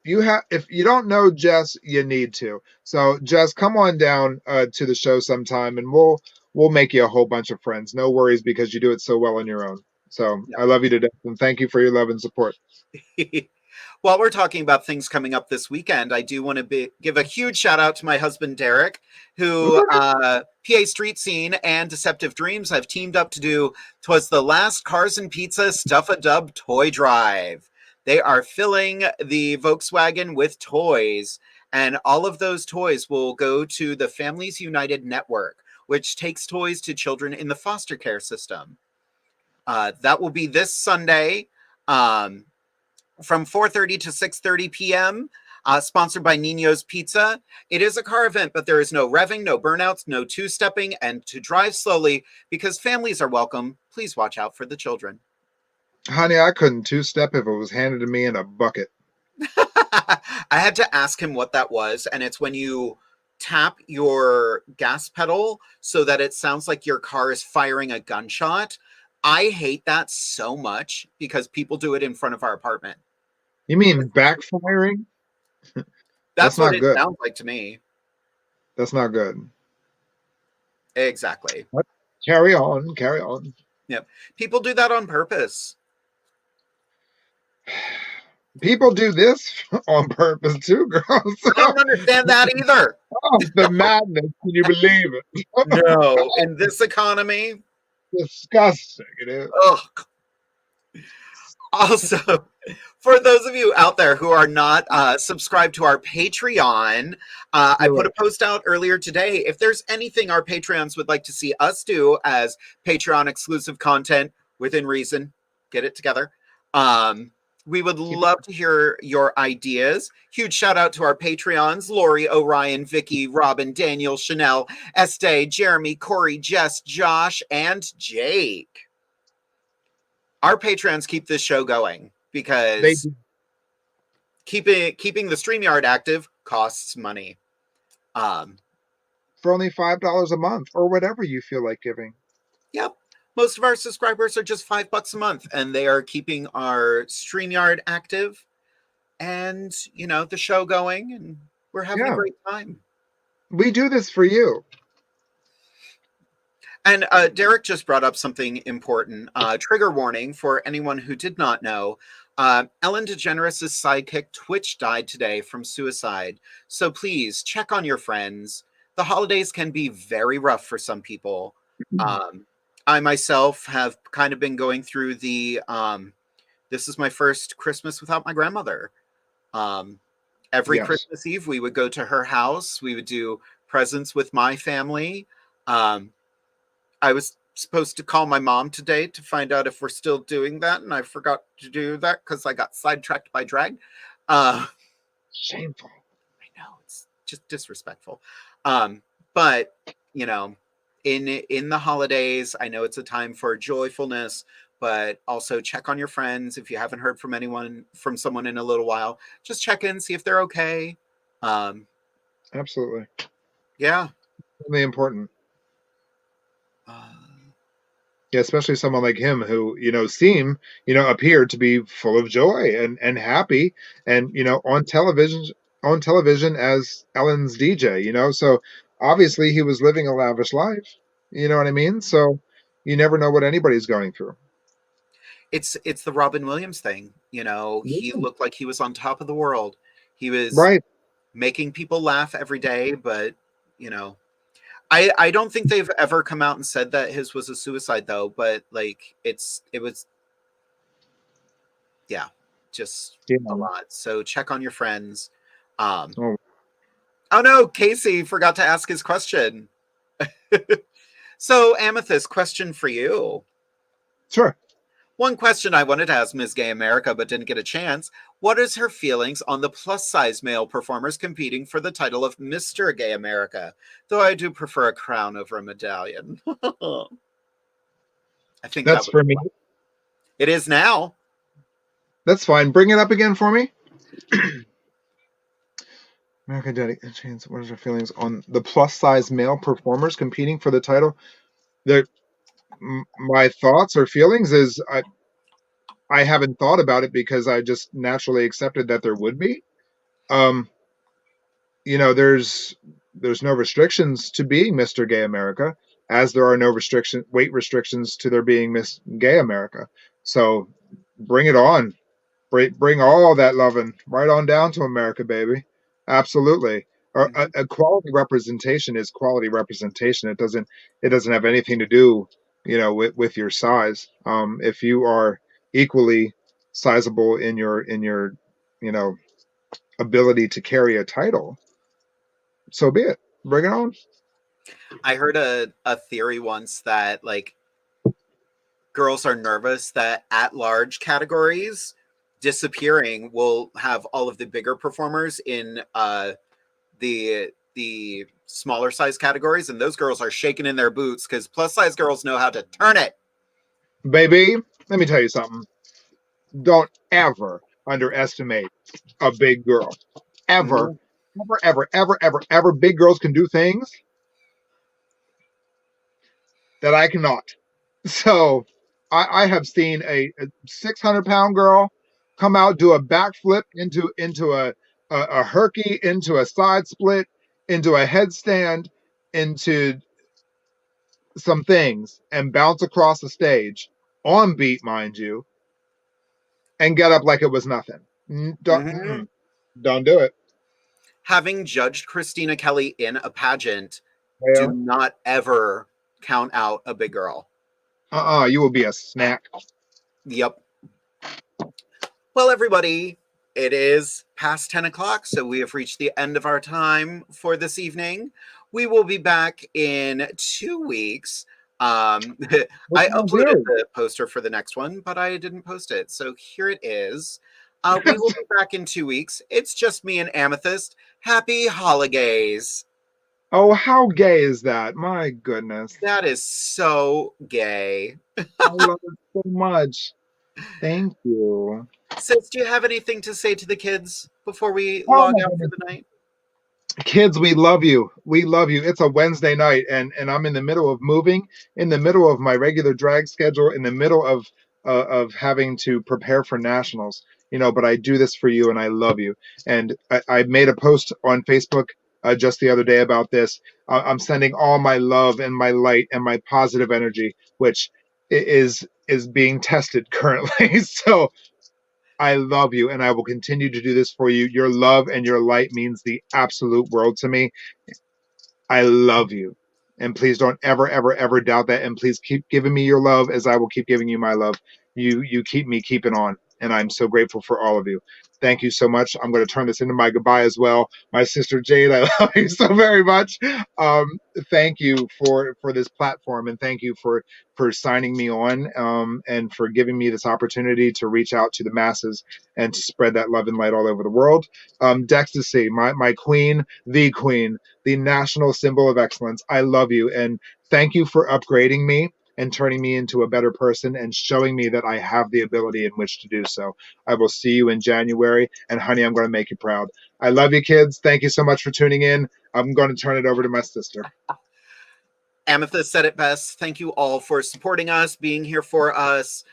you don't know Jess, you need to. So Jess, come on down to the show sometime, and we'll make you a whole bunch of friends. No worries, because you do it so well on your own. So Yep. I love you to death, and thank you for your love and support. While we're talking about things coming up this weekend, I do want to give a huge shout out to my husband, Derek, who PA Street Scene and Deceptive Dreams have teamed up to do "'Twas the Last Cars and Pizza Stuff-a-Dub Toy Drive." They are filling the Volkswagen with toys, and all of those toys will go to the Families United Network, which takes toys to children in the foster care system. That will be this Sunday. From 4:30 to 6:30 p.m., sponsored by Nino's Pizza. It is a car event, but there is no revving, no burnouts, no two-stepping, and to drive slowly because families are welcome. Please watch out for the children. Honey, I couldn't two-step if it was handed to me in a bucket. I had to ask him what that was, and it's when you tap your gas pedal so that it sounds like your car is firing a gunshot. I hate that so much because people do it in front of our apartment. You mean backfiring? That's what not it good. sounds like to me. That's not good. Exactly. What? Carry on. Yep. People do that on purpose. People do this on purpose too, girls. I don't understand that either. Oh, the madness. Can you believe it? No. In this economy. Disgusting it is. Ugh. Also, for those of you out there who are not subscribed to our Patreon, I put a post out earlier today. If there's anything our Patreons would like to see us do as Patreon exclusive content within reason, get it together. We would love to hear your ideas. Huge shout out to our Patreons: Lori, Orion, Vicky, Robin, Daniel, Chanel, Estee, Jeremy, Corey, Jess, Josh, and Jake. Our Patreons keep this show going because keeping the StreamYard active costs money. For only $5 a month or whatever you feel like giving. Yep. Most of our subscribers are just $5 a month, and they are keeping our StreamYard active and, the show going, and we're having a great time. We do this for you. And Derek just brought up something important. Trigger warning for anyone who did not know. Ellen DeGeneres' sidekick Twitch died today from suicide. So please check on your friends. The holidays can be very rough for some people. I myself have kind of been going through the, this is my first Christmas without my grandmother. Every Christmas Eve, we would go to her house. We would do presents with my family. I was supposed to call my mom today to find out if we're still doing that, and I forgot to do that because I got sidetracked by drag. Shameful. I know, it's just disrespectful. But in the holidays, I know it's a time for joyfulness, but also check on your friends. If you haven't heard from someone in a little while, just check in, see if they're okay. Absolutely. Yeah. Really important. Yeah, especially someone like him who, appeared to be full of joy and happy and, on television as Ellen's DJ, so obviously he was living a lavish life. You know what I mean? So you never know what anybody's going through. It's the Robin Williams thing. He looked like he was on top of the world. He was right. making people laugh every day, but you know, I don't think they've ever come out and said that his was a suicide though, but like it was, yeah, just Yeah. a lot. So check on your friends. Oh. Oh, Oh no, Casey forgot to ask his question. So Amethyst, question for you. sure. One question I wanted to ask Ms. Gay America but didn't get a chance. What is her feelings on the plus size male performers competing for the title of Mr. Gay America? Though I do prefer a crown over a medallion. I think That's that for me. it is now. That's fine. Bring it up again for me. America DEXTACI. What is her feelings on the plus size male performers competing for the title? My thoughts or feelings is I haven't thought about it because I just naturally accepted that there would be. Um, there's no restrictions to being Mr. Gay America, as there are no weight restrictions to there being Miss Gay America. So bring it on. Bring all that loving right on down to America, baby. Absolutely. A quality representation is quality representation. It doesn't have anything to do, with your size. If you are equally sizable in your you know ability to carry a title, so be it. Bring it on. I heard a theory once that like girls are nervous that at large categories disappearing will have all of the bigger performers in the smaller size categories, and those girls are shaking in their boots because plus size girls know how to turn it. Baby, let me tell you something. Don't ever underestimate a big girl. Ever. Mhm. Ever. Big girls can do things that I cannot. So I have seen a 600-pound girl come out, do a backflip into a herky, into a side split, into a headstand, into some things, and bounce across the stage on beat, mind you, and get up like it was nothing. Mhm. Don't do it. Having judged Christina Kelly in a pageant, do Well, not ever count out a big girl. you will be a snack. Yep. Well, everybody, it is past 10 o'clock, so we have reached the end of our time for this evening. We will be back in 2 weeks. I What you gonna uploaded do? the poster for the next one, but I didn't post it. So here it is. We will be back in 2 weeks. It's just me and Amethyst. Happy holidays. Oh, how gay is that? My goodness. That is so gay. I love it so much. Thank you. Sis, do you have anything to say to the kids before we Oh log my out for goodness. the night? Kids, we love you. We love you. It's a Wednesday night, and I'm in the middle of moving, in the middle of my regular drag schedule, in the middle of having to prepare for nationals. But I do this for you, and I love you. And I made a post on Facebook just the other day about this. I'm sending all my love and my light and my positive energy, which is being tested currently. So I love you, and I will continue to do this for you. Your love and your light means the absolute world to me. I love you. And please don't ever doubt that. And please keep giving me your love as I will keep giving you my love. You keep me keeping on. And I'm so grateful for all of you. Thank you so much. I'm going to turn this into my goodbye as well. My sister Jade, I love you so very much. Thank you for this platform, and thank you for signing me on, and for giving me this opportunity to reach out to the masses and to spread that love and light all over the world. DEXTACI, my queen, the national symbol of excellence. I love you, and thank you for upgrading me and turning me into a better person and showing me that I have the ability in which to do so. I will see you in January, and honey, I'm going to make you proud. I love you, kids. Thank you so much for tuning in. I'm going to turn it over to my sister. Amethyst said it best. Thank you all for supporting us, being here for us.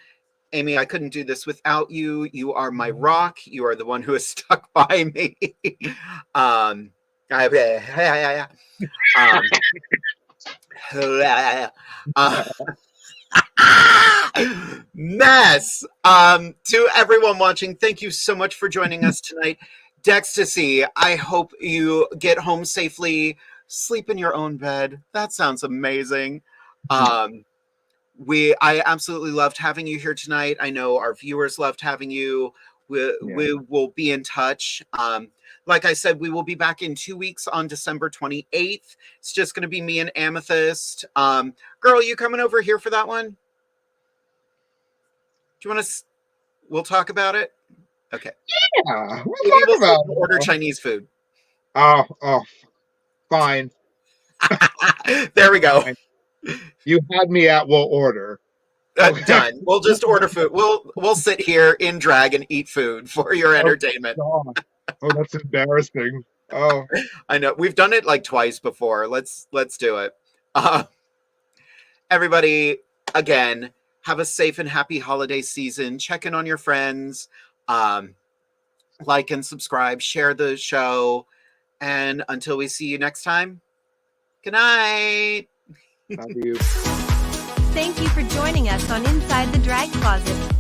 Amy, I couldn't do this without you. You are my rock. You are the one who has stuck by me. Mess. To everyone watching, thank you so much for joining us tonight. DEXTACI, I hope you get home safely, sleep in your own bed. That sounds amazing. I absolutely loved having you here tonight. I know our viewers loved having you. We will be in touch. Like I said, we will be back in 2 weeks on December 28th. It's just going to be me and Amethyst. Girl, you coming over here for that one? Do you want to? We'll talk about it. Okay. Yeah, Maybe we'll order Chinese food. Oh, fine. There we go. Fine. You had me at we'll order. Done. We'll just order food. We'll sit here in drag and eat food for your entertainment. Oh, that's embarrassing. Oh, I know. We've done it like twice before. Let's do it. Everybody, again, have a safe and happy holiday season. Check in on your friends. Like and subscribe. Share the show. And until we see you next time, good night. love you. Thank you for joining us on Inside the Drag Closet.